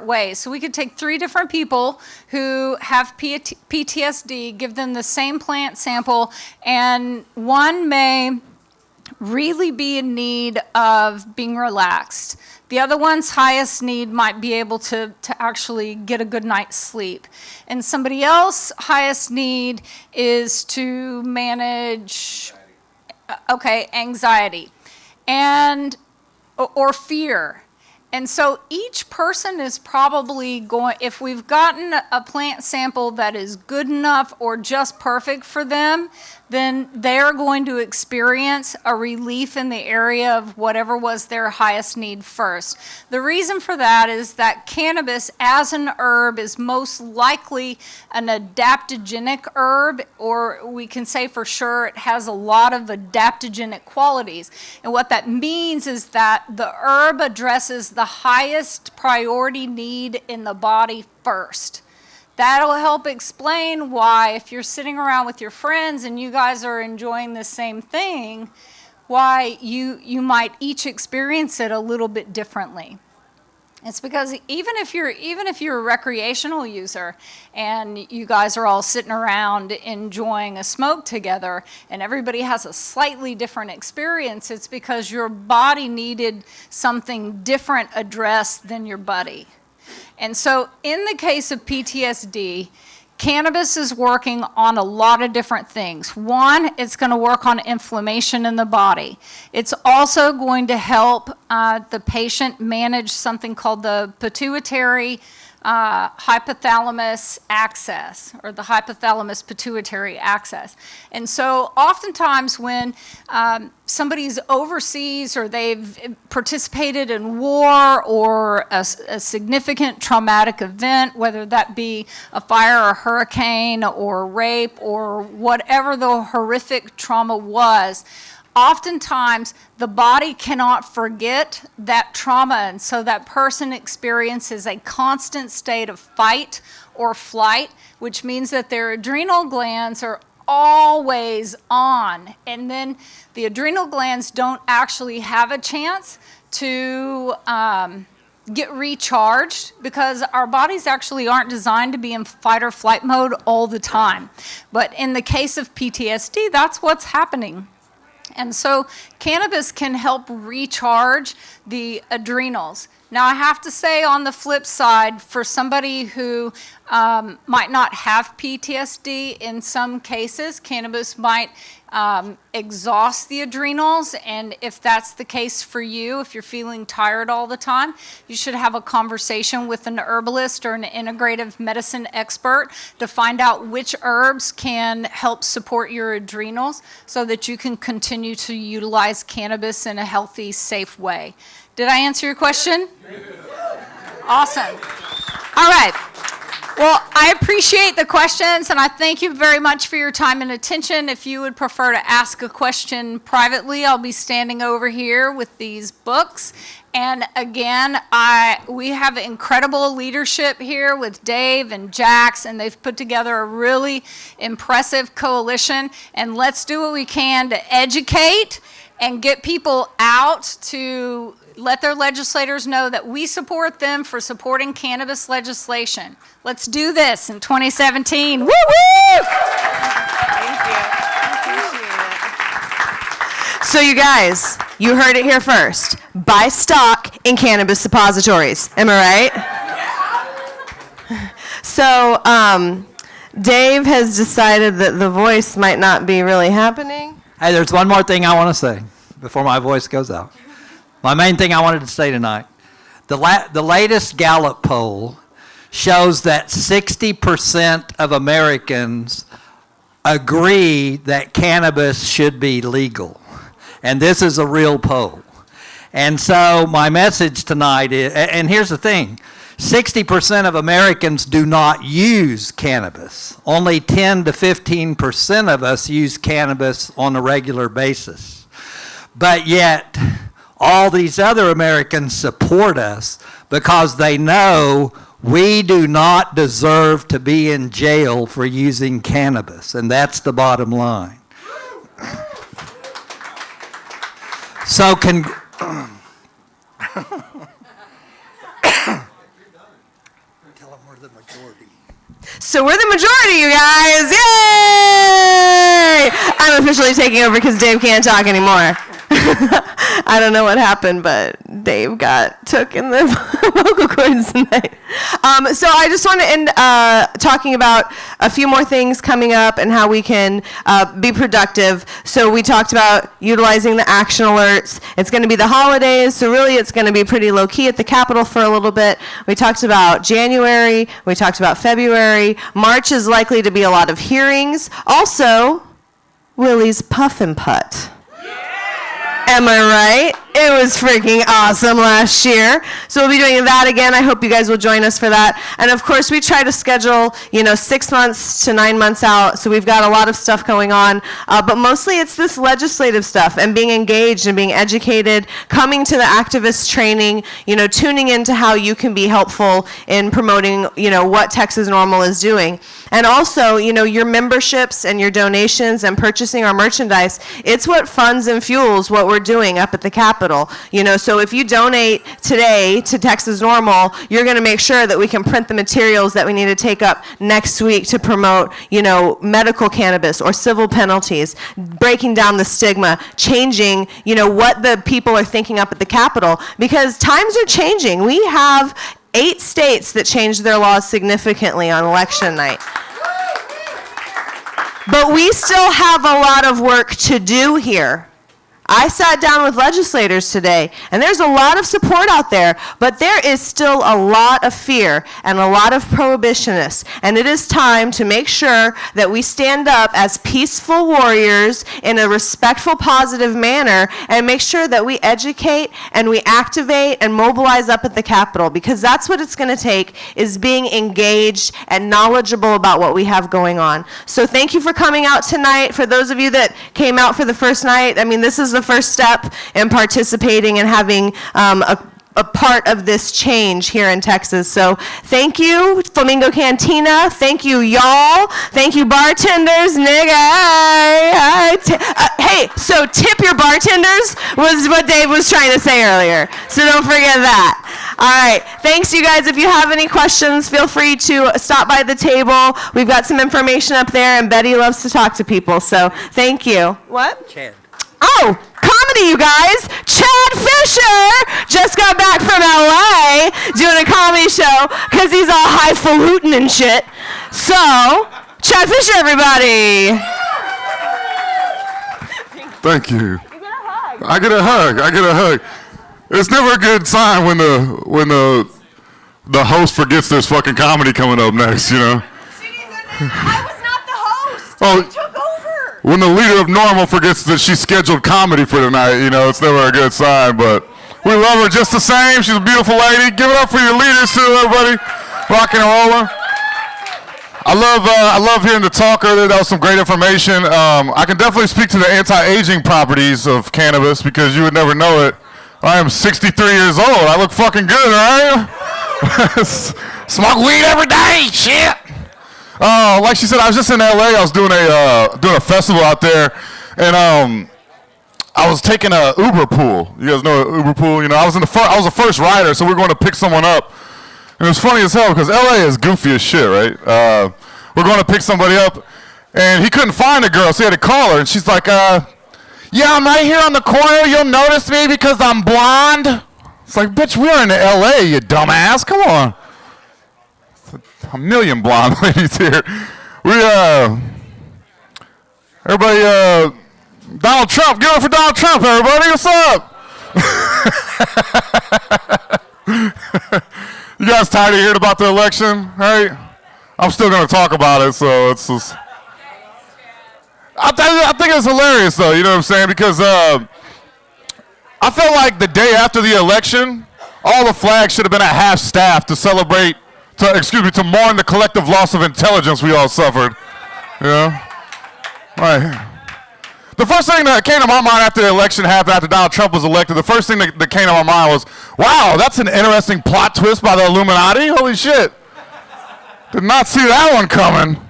ways. So we could take 3 different people who have PTSD, give them the same plant sample, and one may really be in need of being relaxed. The other one's highest need might be able to actually get a good night's sleep. And somebody else's highest need is to manage anxiety and or fear. And so each person is probably going, if we've gotten a plant sample that is good enough or just perfect for them, then they're going to experience a relief in the area of whatever was their highest need first. The reason for that is that cannabis as an herb is most likely an adaptogenic herb, or we can say for sure it has a lot of adaptogenic qualities. And what that means is that the herb addresses the highest priority need in the body first. That'll help explain why, if you're sitting around with your friends and you guys are enjoying the same thing, why you might each experience it a little bit differently. It's because even if you're a recreational user and you guys are all sitting around enjoying a smoke together and everybody has a slightly different experience, it's because your body needed something different addressed than your buddy. And so in the case of PTSD, cannabis is working on a lot of different things. One, it's going to work on inflammation in the body. It's also going to help the patient manage something called the pituitary hypothalamus axis, or the hypothalamus pituitary axis. And so oftentimes when somebody's overseas or they've participated in war or a significant traumatic event, whether that be a fire or hurricane or rape or whatever the horrific trauma was, oftentimes the body cannot forget that trauma, and so that person experiences a constant state of fight or flight, which means that their adrenal glands are always on, and then the adrenal glands don't actually have a chance to get recharged, because our bodies actually aren't designed to be in fight or flight mode all the time. But in the case of PTSD, that's what's happening. And so cannabis can help recharge the adrenals. Now, I have to say on the flip side, for somebody who might not have PTSD. In some cases, cannabis might exhaust the adrenals, and if that's the case for you, if you're feeling tired all the time, you should have a conversation with an herbalist or an integrative medicine expert to find out which herbs can help support your adrenals so that you can continue to utilize cannabis in a healthy, safe way. Did I answer your question? Awesome. All right. Well, I appreciate the questions, and I thank you very much for your time and attention. If you would prefer to ask a question privately, I'll be standing over here with these books. And again, we have incredible leadership here with Dave and Jax, and they've put together a really impressive coalition. And let's do what we can to educate and get people out to let their legislators know that we support them for supporting cannabis legislation. Let's do this in 2017. Woo woo! Thank you. Appreciate it. So you guys, you heard it here first. Buy stock in cannabis suppositories. Am I right? So Dave has decided that the voice might not be really happening. Hey, there's one more thing I want to say before my voice goes out. My main thing I wanted to say tonight, the latest Gallup poll shows that 60% of Americans agree that cannabis should be legal. And this is a real poll. And so my message tonight is, and here's the thing, 60% of Americans do not use cannabis. Only 10 to 15% of us use cannabis on a regular basis. But yet, all these other Americans support us because they know we do not deserve to be in jail for using cannabis, and that's the bottom line. So So we're the majority, you guys. Yay! I'm officially taking over because Dave can't talk anymore. I don't know what happened, but Dave got took in the vocal cords tonight. So I just want to end talking about a few more things coming up and how we can be productive. So we talked about utilizing the action alerts. It's going to be the holidays, so really it's going to be pretty low-key at the Capitol for a little bit. We talked about January. We talked about February. March is likely to be a lot of hearings. Also, Willie's Puff and Putt. Am I right? It was freaking awesome last year. So we'll be doing that again. I hope you guys will join us for that. And of course, we try to schedule, 6 months to 9 months out. So we've got a lot of stuff going on. But mostly it's this legislative stuff and being engaged and being educated, coming to the activist training, tuning into how you can be helpful in promoting, what Texas Normal is doing. And also, your memberships and your donations and purchasing our merchandise, it's what funds and fuels what we're doing up at the Capitol. So if you donate today to Texas Normal, you're going to make sure that we can print the materials that we need to take up next week to promote, medical cannabis or civil penalties, breaking down the stigma, changing, what the people are thinking up at the Capitol, because times are changing. We have 8 states that changed their laws significantly on election night. But we still have a lot of work to do here. I sat down with legislators today, and there's a lot of support out there, but there is still a lot of fear and a lot of prohibitionists, and it is time to make sure that we stand up as peaceful warriors in a respectful, positive manner, and make sure that we educate and we activate and mobilize up at the Capitol, because that's what it's going to take, is being engaged and knowledgeable about what we have going on. So thank you for coming out tonight. For those of you that came out for the first night, this is the first step in participating and having a part of this change here in Texas. So thank you, Flamingo Cantina. Thank you, y'all. Thank you, bartenders. Nigga, hey, so tip your bartenders was what Dave was trying to say earlier. So don't forget that. All right. Thanks, you guys. If you have any questions, feel free to stop by the table. We've got some information up there, and Betty loves to talk to people. So thank you. What? Chad. Oh, comedy, you guys. Chad Fisher just got back from LA. doing a comedy show because he's all highfalutin and shit. So, Chad Fisher, everybody. Thank you. I get a hug. It's never a good sign when the host forgets there's fucking comedy coming up next, you know? I was not the host. Oh. I took over. When the leader of Normal forgets that she scheduled comedy for tonight, you know, it's never a good sign, but we love her just the same. She's a beautiful lady. Give it up for your leaders too, everybody. Rocking and rolling. I love hearing the talk earlier. That was some great information. I can definitely speak to the anti-aging properties of cannabis because you would never know it. I am 63 years old. I look fucking good, right? Smoke weed every day, shit. Like she said, I was just in LA. I was doing a festival out there, and I was taking a Uber pool. You guys know Uber pool? You know, I was the first rider, so we were going to pick someone up. And it was funny as hell because LA is goofy as shit, right? We're going to pick somebody up, and he couldn't find a girl, so he had to call her. And she's like, "Yeah, I'm right here on the corner. You'll notice me because I'm blonde." It's like, bitch, we're in LA, you dumbass. Come on. A million blonde ladies here. Everybody, Donald Trump. Give it for Donald Trump, everybody. What's up? You guys tired of hearing about the election, right? I'm still going to talk about it, so it's just... I think it's hilarious, though, you know what I'm saying? Because I felt like the day after the election, all the flags should have been at half-staff to celebrate, to mourn the collective loss of intelligence we all suffered. You know? Right. The first thing that came to my mind after the election happened, after Donald Trump was elected, the first thing that came to my mind was, wow, that's an interesting plot twist by the Illuminati. Holy shit. Did not see that one coming.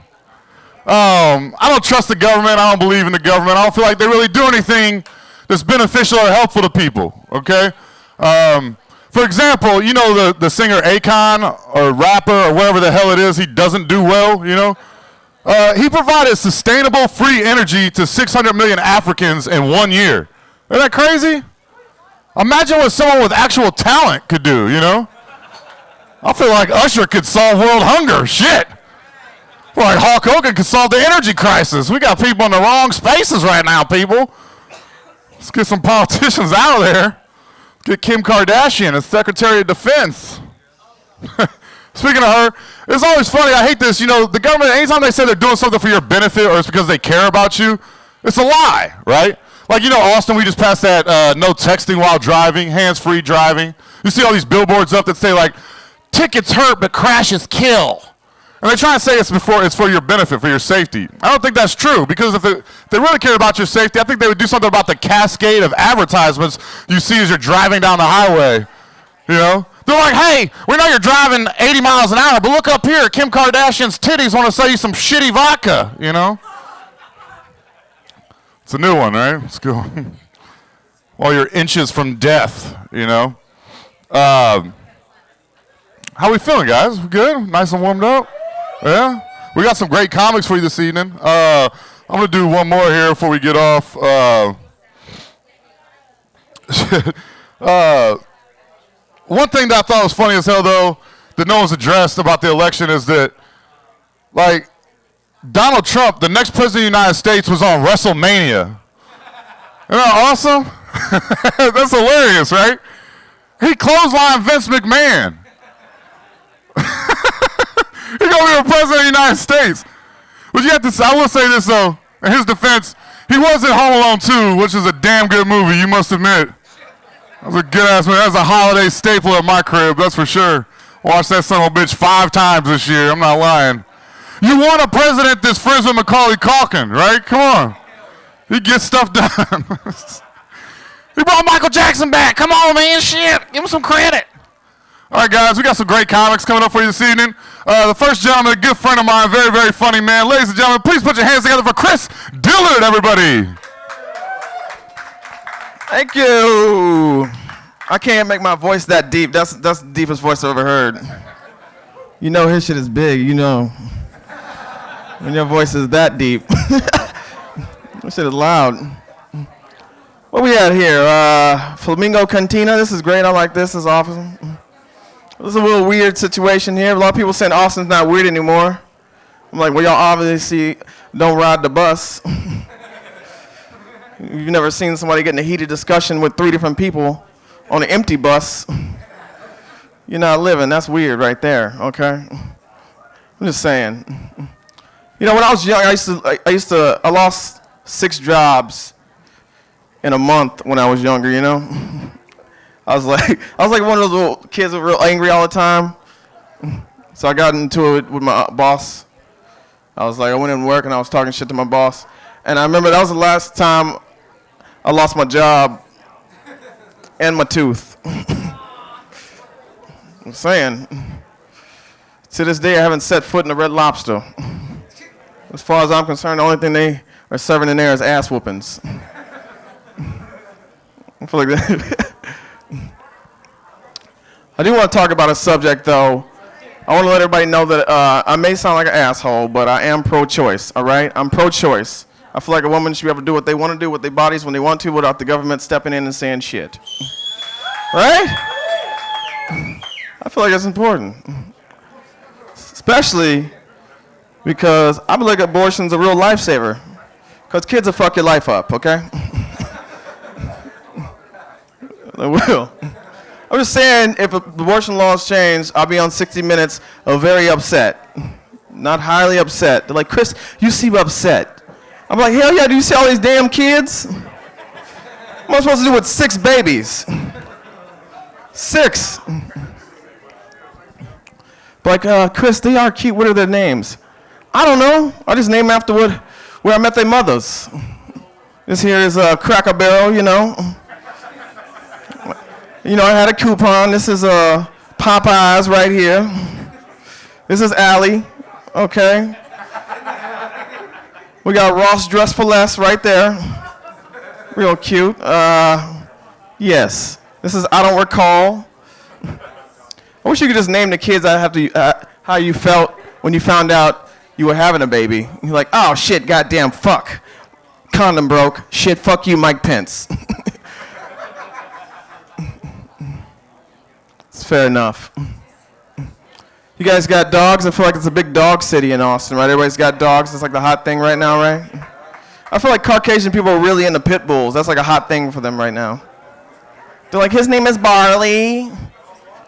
I don't trust the government. I don't believe in the government. I don't feel like they really do anything that's beneficial or helpful to people, okay? For example, you know the singer Akon or rapper or whatever the hell it is, he doesn't do well, you know? He provided sustainable free energy to 600 million Africans in 1 year. Isn't that crazy? Imagine what someone with actual talent could do, you know? I feel like Usher could solve world hunger. Shit. Like Hulk Hogan could solve the energy crisis. We got people in the wrong spaces right now, people. Let's get some politicians out of there. Get Kim Kardashian as Secretary of Defense. Speaking of her, it's always funny. I hate this. You know, the government, anytime they say they're doing something for your benefit or it's because they care about you, it's a lie, right? Like, you know, Austin, we just passed that no texting while driving, hands-free driving. You see all these billboards up that say, like, tickets hurt but crashes kill. And they try to say it's for your benefit, for your safety. I don't think that's true, because if they really cared about your safety, I think they would do something about the cascade of advertisements you see as you're driving down the highway. You know? They're like, hey, we know you're driving 80 miles an hour, but look up here. Kim Kardashian's titties want to sell you some shitty vodka, you know? It's a new one, right? Let's go. While you're inches from death, you know? How we feeling, guys? We good? Nice and warmed up? Yeah? We got some great comics for you this evening. I'm going to do one more here before we get off. One thing that I thought was funny as hell, though, that no one's addressed about the election is that, like, Donald Trump, the next president of the United States, was on WrestleMania. Isn't that awesome? That's hilarious, right? He clotheslined Vince McMahon. He's going to be the president of the United States. But you have to say, I will say this, though, in his defense, he was in Home Alone 2, which is a damn good movie, you must admit. That was a good-ass movie. That was a holiday staple at my crib, that's for sure. Watched that son of a bitch 5 times this year, I'm not lying. You want a president that's friends with Macaulay Culkin, right? Come on. He gets stuff done. He brought Michael Jackson back. Come on, man, shit. Give him some credit. All right, guys, we got some great comics coming up for you this evening. The first gentleman, a good friend of mine, very, very funny man. Ladies and gentlemen, please put your hands together for Chris Dillard, everybody. Thank you. I can't make my voice that deep. That's the deepest voice I've ever heard. You know his shit is big, you know. When your voice is that deep. This shit is loud. What we at here? Flamingo Cantina. This is great. I like this. This is awesome. This is a little weird situation here. A lot of people saying Austin's not weird anymore. I'm like, well, y'all obviously don't ride the bus. You've never seen somebody get in a heated discussion with 3 different people on an empty bus. You're not living. That's weird right there, okay? I'm just saying. You know, when I was young, I lost 6 jobs in a month when I was younger, you know? I was like one of those little kids that were real angry all the time. So I got into it with my boss. I went in work and I was talking shit to my boss. And I remember that was the last time I lost my job and my tooth. I'm saying, to this day I haven't set foot in a Red Lobster. As far as I'm concerned, the only thing they are serving in there is ass whoopings. I feel like that. I do want to talk about a subject, though. I want to let everybody know that I may sound like an asshole, but I am pro-choice, all right? I'm pro-choice. I feel like a woman should be able to do what they want to do with their bodies when they want to without the government stepping in and saying shit. Right? I feel like that's important. Especially because I believe abortion's a real lifesaver. Because kids will fuck your life up, okay? They will. I'm just saying, if abortion laws change, I'll be on 60 Minutes very upset. Not highly upset. They're like, Chris, you seem upset. I'm like, hell yeah, do you see all these damn kids? What am I supposed to do with 6 babies? 6. But like, Chris, they are cute. What are their names? I don't know. I just name them after where I met their mothers. This here is Cracker Barrel, you know. You know, I had a coupon. This is Popeyes right here. This is Allie, okay. We got Ross Dress for Less right there. Real cute. Yes. This is I Don't Recall. I wish you could just name the kids how you felt when you found out you were having a baby. You're like, oh shit, goddamn, fuck. Condom broke. Shit, fuck you, Mike Pence. It's fair enough. You guys got dogs? I feel like it's a big dog city in Austin, right? Everybody's got dogs. It's like the hot thing right now, right? I feel like Caucasian people are really into pit bulls. That's like a hot thing for them right now. They're like, his name is Barley. I'm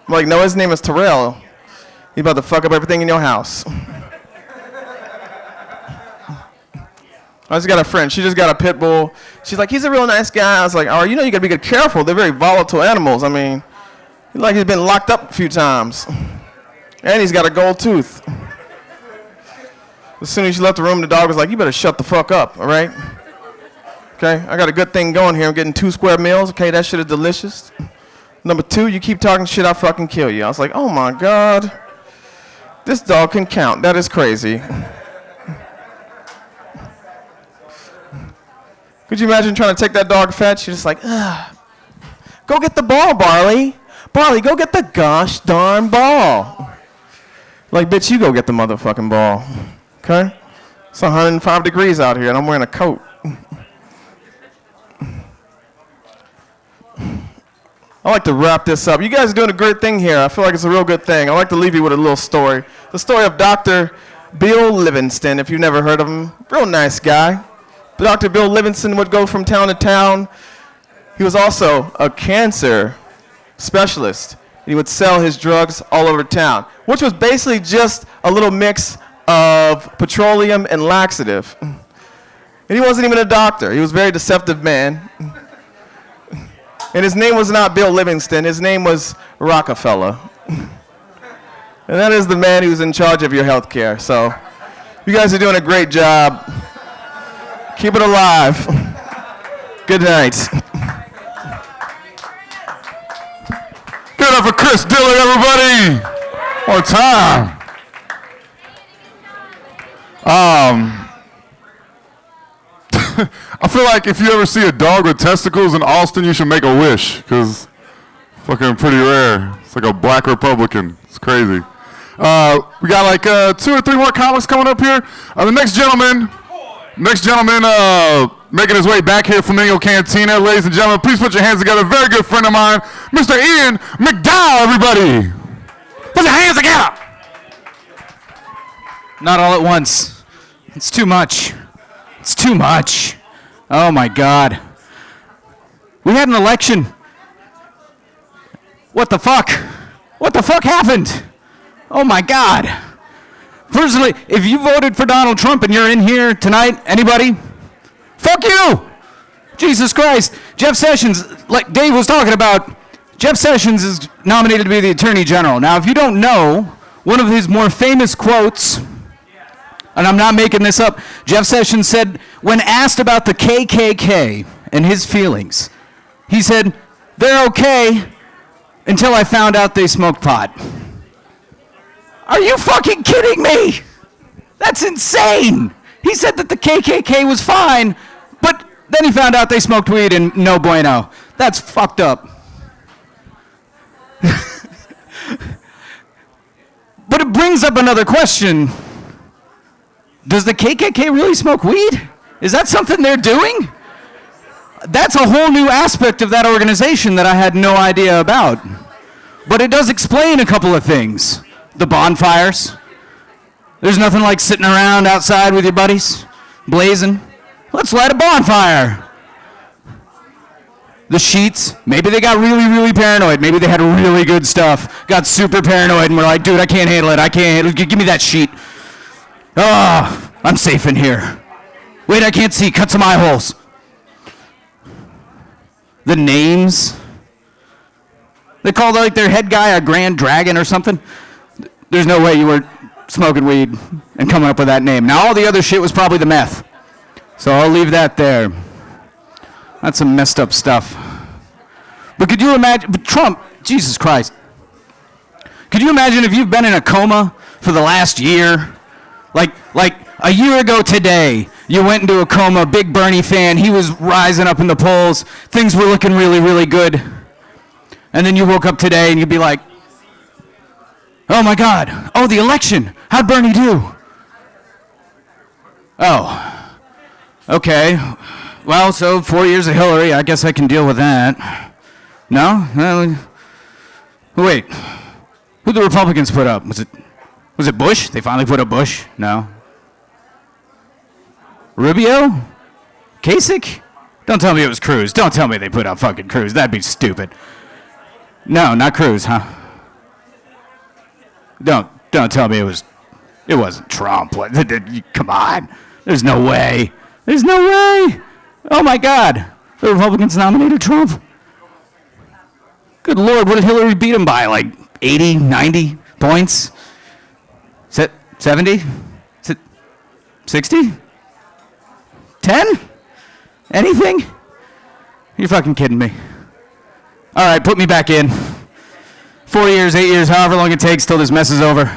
like, no, his name is Terrell. He's about to fuck up everything in your house. I just got a friend. She just got a pit bull. She's like, he's a real nice guy. I was like, oh, you know you gotta be careful. They're very volatile animals. I mean, like he's been locked up a few times. And he's got a gold tooth. As soon as she left the room, the dog was like, you better shut the fuck up, all right? Okay, I got a good thing going here. I'm getting 2 square meals. Okay, that shit is delicious. Number 2, you keep talking shit, I'll fucking kill you. I was like, oh my God. This dog can count. That is crazy. Could you imagine trying to take that dog fetch? You're just like, ugh. Go get the ball, Barley. Barley, go get the gosh darn ball. Like, bitch, you go get the motherfucking ball. Okay? It's 105 degrees out here and I'm wearing a coat. I like to wrap this up. You guys are doing a great thing here. I feel like it's a real good thing. I like to leave you with a little story. The story of Dr. Bill Livingston, if you've never heard of him. Real nice guy. Dr. Bill Livingston would go from town to town. He was also a cancer specialist. He would sell his drugs all over town, which was basically just a little mix of petroleum and laxative. And he wasn't even a doctor. He was a very deceptive man. And his name was not Bill Livingston. His name was Rockefeller. And that is the man who's in charge of your health care. So you guys are doing a great job. Keep it alive. Good night. Give it up for Chris Dillon, everybody. One time. I feel like if you ever see a dog with testicles in Austin, you should make a wish, because fucking pretty rare. It's like a black Republican. It's crazy. We got like 2 or 3 more comics coming up here. The next gentleman, making his way back here from Flamingo Cantina. Ladies and gentlemen, please put your hands together. Very good friend of mine, Mr. Ian McDowell, everybody. Put your hands together. Not all at once. It's too much. It's too much. Oh my God. We had an election. What the fuck? What the fuck happened? Oh my God. Personally, if you voted for Donald Trump and you're in here tonight, anybody? Fuck you! Jesus Christ. Jeff Sessions, like Dave was talking about, Jeff Sessions is nominated to be the Attorney General. Now, if you don't know, one of his more famous quotes, and I'm not making this up, Jeff Sessions said, when asked about the KKK and his feelings, he said, they're okay until I found out they smoked pot. Are you fucking kidding me? That's insane. He said that the KKK was fine, but then he found out they smoked weed and no bueno. That's fucked up. But it brings up another question. Does the KKK really smoke weed? Is that something they're doing? That's a whole new aspect of that organization that I had no idea about. But it does explain a couple of things. The bonfires. There's nothing like sitting around outside with your buddies, blazing. Let's light a bonfire. The sheets, maybe they got really, really paranoid. Maybe they had really good stuff. Got super paranoid and were like, dude, I can't handle it. I can't handle it. Give me that sheet. Oh, I'm safe in here. Wait, I can't see. Cut some eye holes. The names. They called like their head guy a Grand Dragon or something. There's no way you were smoking weed and coming up with that name. Now all the other shit was probably the meth. So I'll leave that there. That's some messed up stuff. But could you imagine, but Trump, Jesus Christ. Could you imagine if you've been in a coma for the last year? Like a year ago today, you went into a coma, big Bernie fan, he was rising up in the polls, things were looking really, really good. And then you woke up today and you'd be like, oh my God, oh, the election, how'd Bernie do? Oh, okay. Well, so 4 years of Hillary, I guess I can deal with that. No? Wait, who'd the Republicans put up? Was it Bush? They finally put up Bush? No. Rubio? Kasich? Don't tell me it was Cruz. Don't tell me they put up fucking Cruz. That'd be stupid. No, not Cruz, huh? Don't tell me it wasn't Trump. Come on. There's no way. There's no way. Oh my God. The Republicans nominated Trump. Good Lord, what did Hillary beat him by? Like 80, 90 points? 70? 60? 10? Anything? You're fucking kidding me. All right, put me back in. 4 years, 8 years, however long it takes till this mess is over.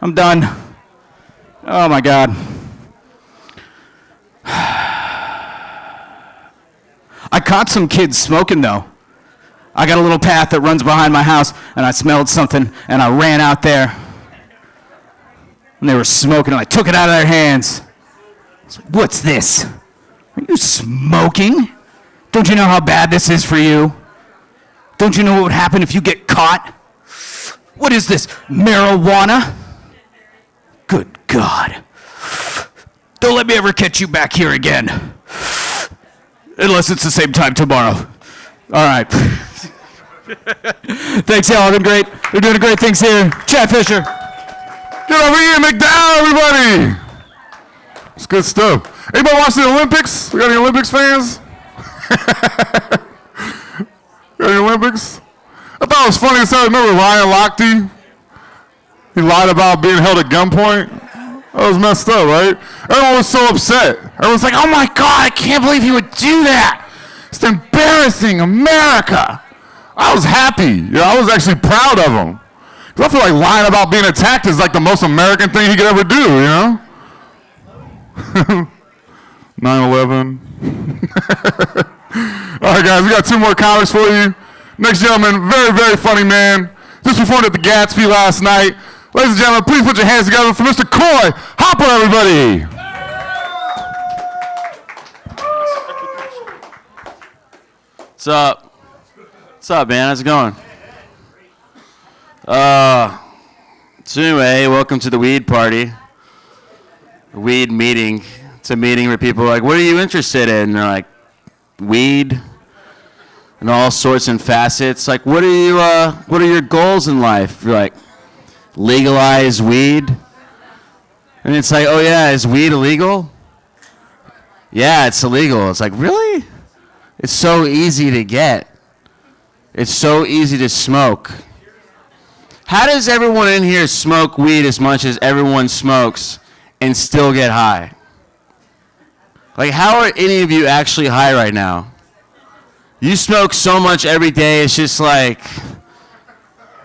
I'm done. Oh my God. I caught some kids smoking though. I got a little path that runs behind my house and I smelled something and I ran out there. And they were smoking and I took it out of their hands. I was like, what's this? Are you smoking? Don't you know how bad this is for you? Don't you know what would happen if you get caught? What is this, marijuana? Good God. Don't let me ever catch you back here again. Unless it's the same time tomorrow. All right. Thanks, y'all. Been great. They're doing great things here. Chad Fisher. Get over here, McDowell, everybody. It's good stuff. Anybody watch the Olympics? We got any Olympics fans? Got any Olympics? I thought it was funny as hell. Remember Ryan Lochte? He lied about being held at gunpoint. That was messed up, right? Everyone was so upset. Everyone's like, oh my God, I can't believe he would do that. It's embarrassing, America. I was happy. I was actually proud of him. 'Cause I feel like lying about being attacked is like the most American thing he could ever do, you know? 9/11. All right, guys, we got 2 more comics for you. Next gentleman, very, very funny man. Just performed at the Gatsby last night. Ladies and gentlemen, please put your hands together for Mr. Coy Hopper, everybody. What's up? What's up, man? How's it going? So anyway, welcome to the weed party. A weed meeting. It's a meeting where people are like, what are you interested in? And they're like, weed and all sorts and facets. Like, what are your goals in life? You're like, legalize weed. And it's like, oh yeah, is weed illegal? Yeah, it's illegal. It's like, really? It's so easy to get. It's so easy to smoke. How does everyone in here smoke weed as much as everyone smokes and still get high? Like, how are any of you actually high right now? You smoke so much every day, it's just like,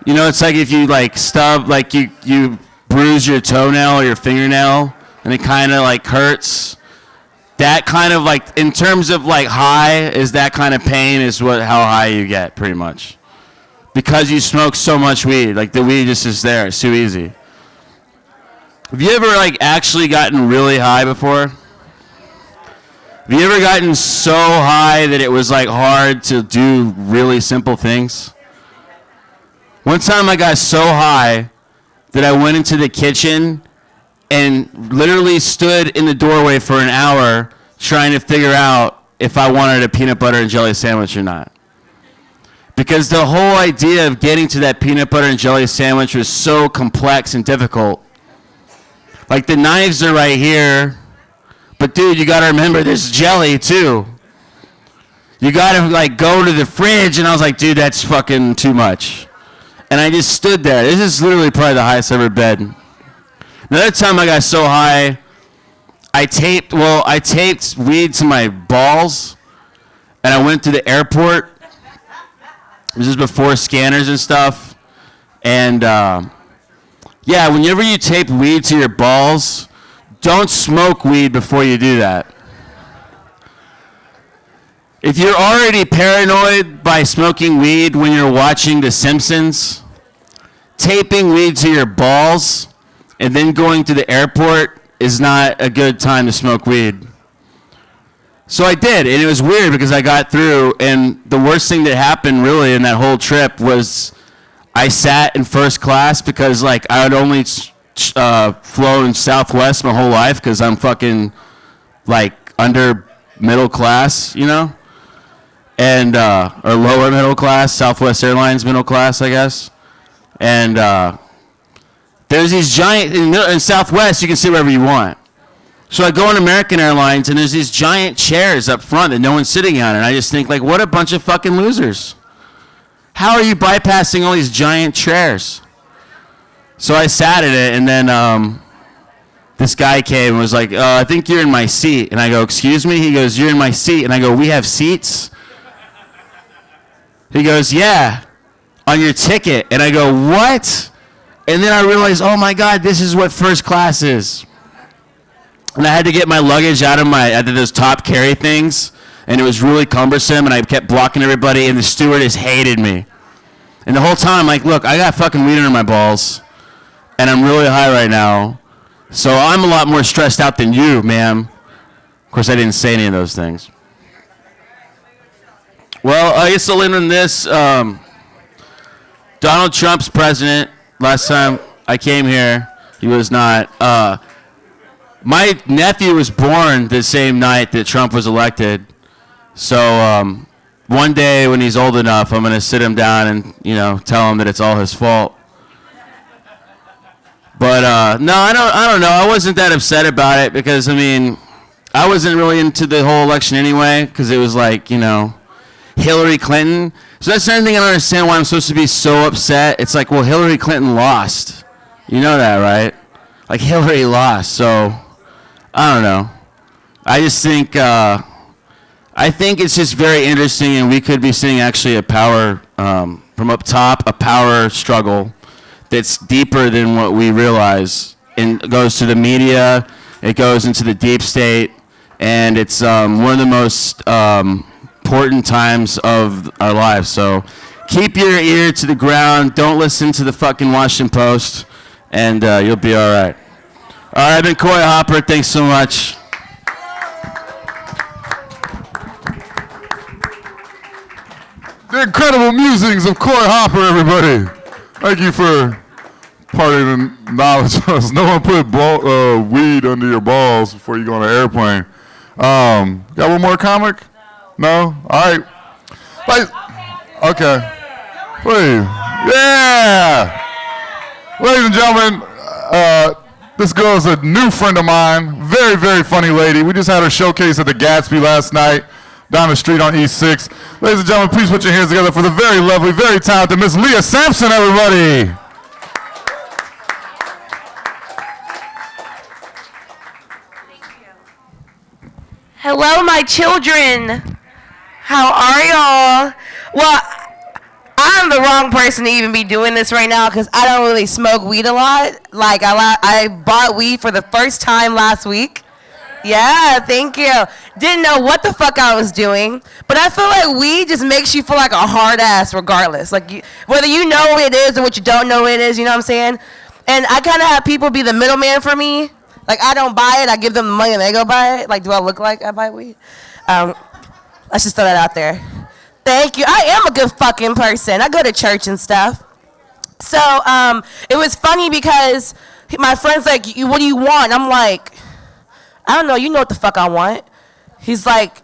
you know, it's like if you like stub, like you bruise your toenail or your fingernail and it kind of like hurts. That kind of like, in terms of like high, is that kind of pain is how high you get pretty much. Because you smoke so much weed, like the weed just is there, it's too easy. Have you ever like actually gotten really high before? Have you ever gotten so high that it was like hard to do really simple things? One time I got so high that I went into the kitchen and literally stood in the doorway for an hour trying to figure out if I wanted a peanut butter and jelly sandwich or not. Because the whole idea of getting to that peanut butter and jelly sandwich was so complex and difficult. Like the knives are right here, but dude, you gotta remember there's jelly too. You gotta like go to the fridge, and I was like, dude, that's fucking too much. And I just stood there. This is literally probably the highest I've ever been. Another time I got so high, I taped weed to my balls, and I went to the airport. This is before scanners and stuff. And yeah, whenever you tape weed to your balls, don't smoke weed before you do that. If you're already paranoid by smoking weed when you're watching The Simpsons, taping weed to your balls and then going to the airport is not a good time to smoke weed. So I did, and it was weird because I got through, and the worst thing that happened really in that whole trip was I sat in first class because like I had only flown Southwest my whole life because I'm fucking like under middle class, you know? And, or lower middle class, Southwest Airlines middle class, I guess. And there's these giant, in Southwest you can sit wherever you want. So I go on American Airlines, and there's these giant chairs up front that no one's sitting on, and I just think, like, what a bunch of fucking losers. How are you bypassing all these giant chairs? So I sat in it, and then this guy came and was like, I think you're in my seat. And I go, excuse me? He goes, you're in my seat. And I go, we have seats? He goes, yeah, on your ticket. And I go, what? And then I realized, oh my God, this is what first class is. And I had to get my luggage out of those top carry things, and it was really cumbersome, and I kept blocking everybody, and the stewardess hated me. And the whole time, I'm like, look, I got fucking weed under my balls, and I'm really high right now, so I'm a lot more stressed out than you, ma'am. Of course, I didn't say any of those things. Well, I guess I'll end on this. Donald Trump's president. Last time I came here, he was not. My nephew was born the same night that Trump was elected. So one day when he's old enough, I'm going to sit him down and, you know, tell him that it's all his fault. But no, I don't know. I wasn't that upset about it because, I mean, I wasn't really into the whole election anyway because it was like, you know, Hillary Clinton. So that's the only thing I don't understand why I'm supposed to be so upset. It's like, well, Hillary Clinton lost. You know that, right? Like, Hillary lost, so I don't know. I just think, I think it's just very interesting, and we could be seeing actually a power, from up top, a power struggle that's deeper than what we realize. And it goes to the media, it goes into the deep state, and it's one of the most important times of our lives. So keep your ear to the ground. Don't listen to the fucking Washington Post, and you'll be all right. All right, I've been Cory Hopper. Thanks so much. The incredible musings of Cory Hopper, everybody. Thank you for part of the knowledge was no one put weed under your balls before you go on an airplane. Got one more comic? No? All right. Okay. Please. Yeah. Ladies and gentlemen, this girl is a new friend of mine. Very, very funny lady. We just had her showcase at the Gatsby last night down the street on East 6. Ladies and gentlemen, please put your hands together for the very lovely, very talented Miss Leah Sampson, everybody. Hello, my children. How are y'all? Well, I'm the wrong person to even be doing this right now because I don't really smoke weed a lot. Like, I bought weed for the first time last week. Yeah, thank you. Didn't know what the fuck I was doing, but I feel like weed just makes you feel like a hard ass regardless. Like, whether you know what it is or what you don't know what it is, you know what I'm saying? And I kind of have people be the middleman for me. Like, I don't buy it, I give them the money and they go buy it. Like, do I look like I buy weed? Let's just throw that out there. Thank you. I am a good fucking person. I go to church and stuff. So, it was funny because my friend's like, what do you want? I'm like, I don't know, you know what the fuck I want. He's like,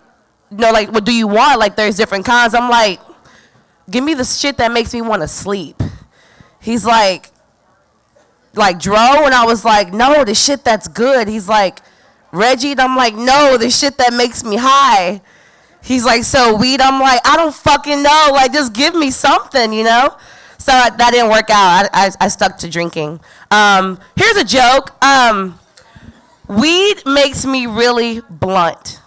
no, like, what do you want? Like, there's different kinds. I'm like, give me the shit that makes me want to sleep. He's like Dro, and I was like, no, the shit that's good. He's like, Reggie, and I'm like, no, the shit that makes me high. He's like, so weed? I'm like, I don't fucking know. Like, just give me something, you know? So that didn't work out. I stuck to drinking. Here's a joke. Weed makes me really blunt.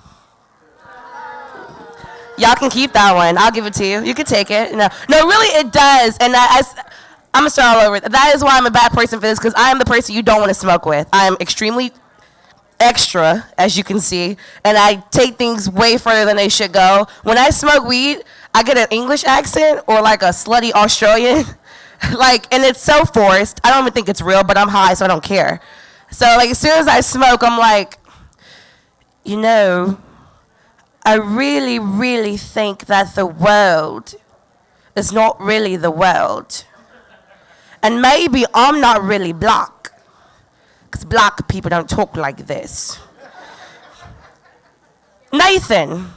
Y'all can keep that one. I'll give it to you. You can take it. No, really, it does. And I'm going to start all over. That is why I'm a bad person for this, because I am the person you don't want to smoke with. I am extremely extra, as you can see, and I take things way further than they should go. When I smoke weed, I get an English accent or like a slutty Australian. And it's so forced. I don't even think it's real, but I'm high, so I don't care. So, as soon as I smoke, I'm like, you know, I really, really think that the world is not really the world. And maybe I'm not really black, because black people don't talk like this. Nathan,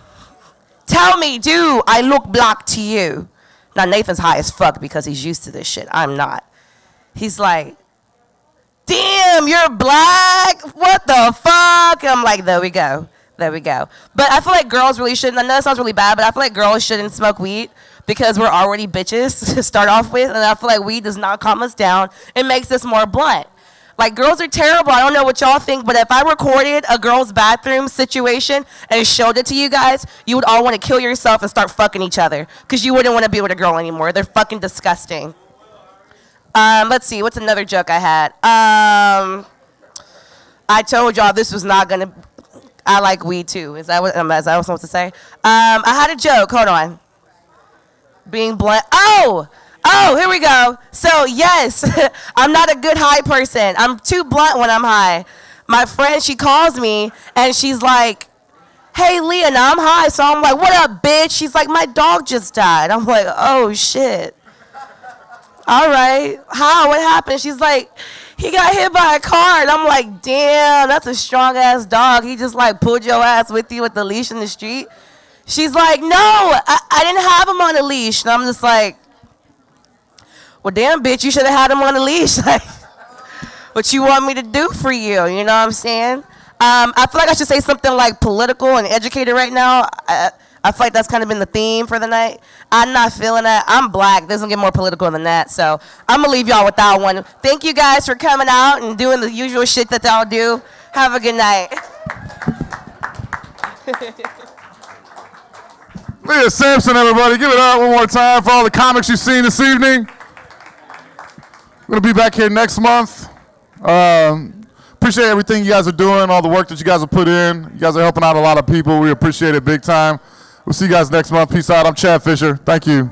tell me, do I look black to you? Now, Nathan's high as fuck because he's used to this shit. I'm not. He's like, damn, you're black? What the fuck? I'm like, there we go. There we go. But I feel like girls really shouldn't. I know that sounds really bad, but I feel like girls shouldn't smoke weed because we're already bitches to start off with. And I feel like weed does not calm us down. It makes us more blunt. Like, girls are terrible. I don't know what y'all think, but if I recorded a girl's bathroom situation and showed it to you guys, you would all want to kill yourself and start fucking each other because you wouldn't want to be with a girl anymore. They're fucking disgusting. Let's see. What's another joke I had? I told y'all this was not going to... I like weed, too. Is that what I'm supposed to say? I had a joke. Hold on. Being blunt. Oh, here we go. So, yes, I'm not a good high person. I'm too blunt when I'm high. My friend, she calls me, and she's like, hey, Leah, now I'm high. So I'm like, what up, bitch? She's like, my dog just died. I'm like, oh, shit. All right. How? What happened? She's like, he got hit by a car. And I'm like, damn, that's a strong-ass dog. He just, pulled your ass with you with the leash in the street. She's like, no, I didn't have him on a leash. And I'm just like, well, damn, bitch, you should have had him on a leash. Like, what you want me to do for you? You know what I'm saying? I feel like I should say something political and educated right now. I feel like that's kind of been the theme for the night. I'm not feeling that. I'm black. Doesn't get more political than that. So I'm going to leave y'all with that one. Thank you guys for coming out and doing the usual shit that y'all do. Have a good night. Leah Sampson, everybody. Give it up one more time for all the comics you've seen this evening. We're going to be back here next month. Appreciate everything you guys are doing, all the work that you guys have put in. You guys are helping out a lot of people. We appreciate it big time. We'll see you guys next month. Peace out. I'm Chad Fisher. Thank you.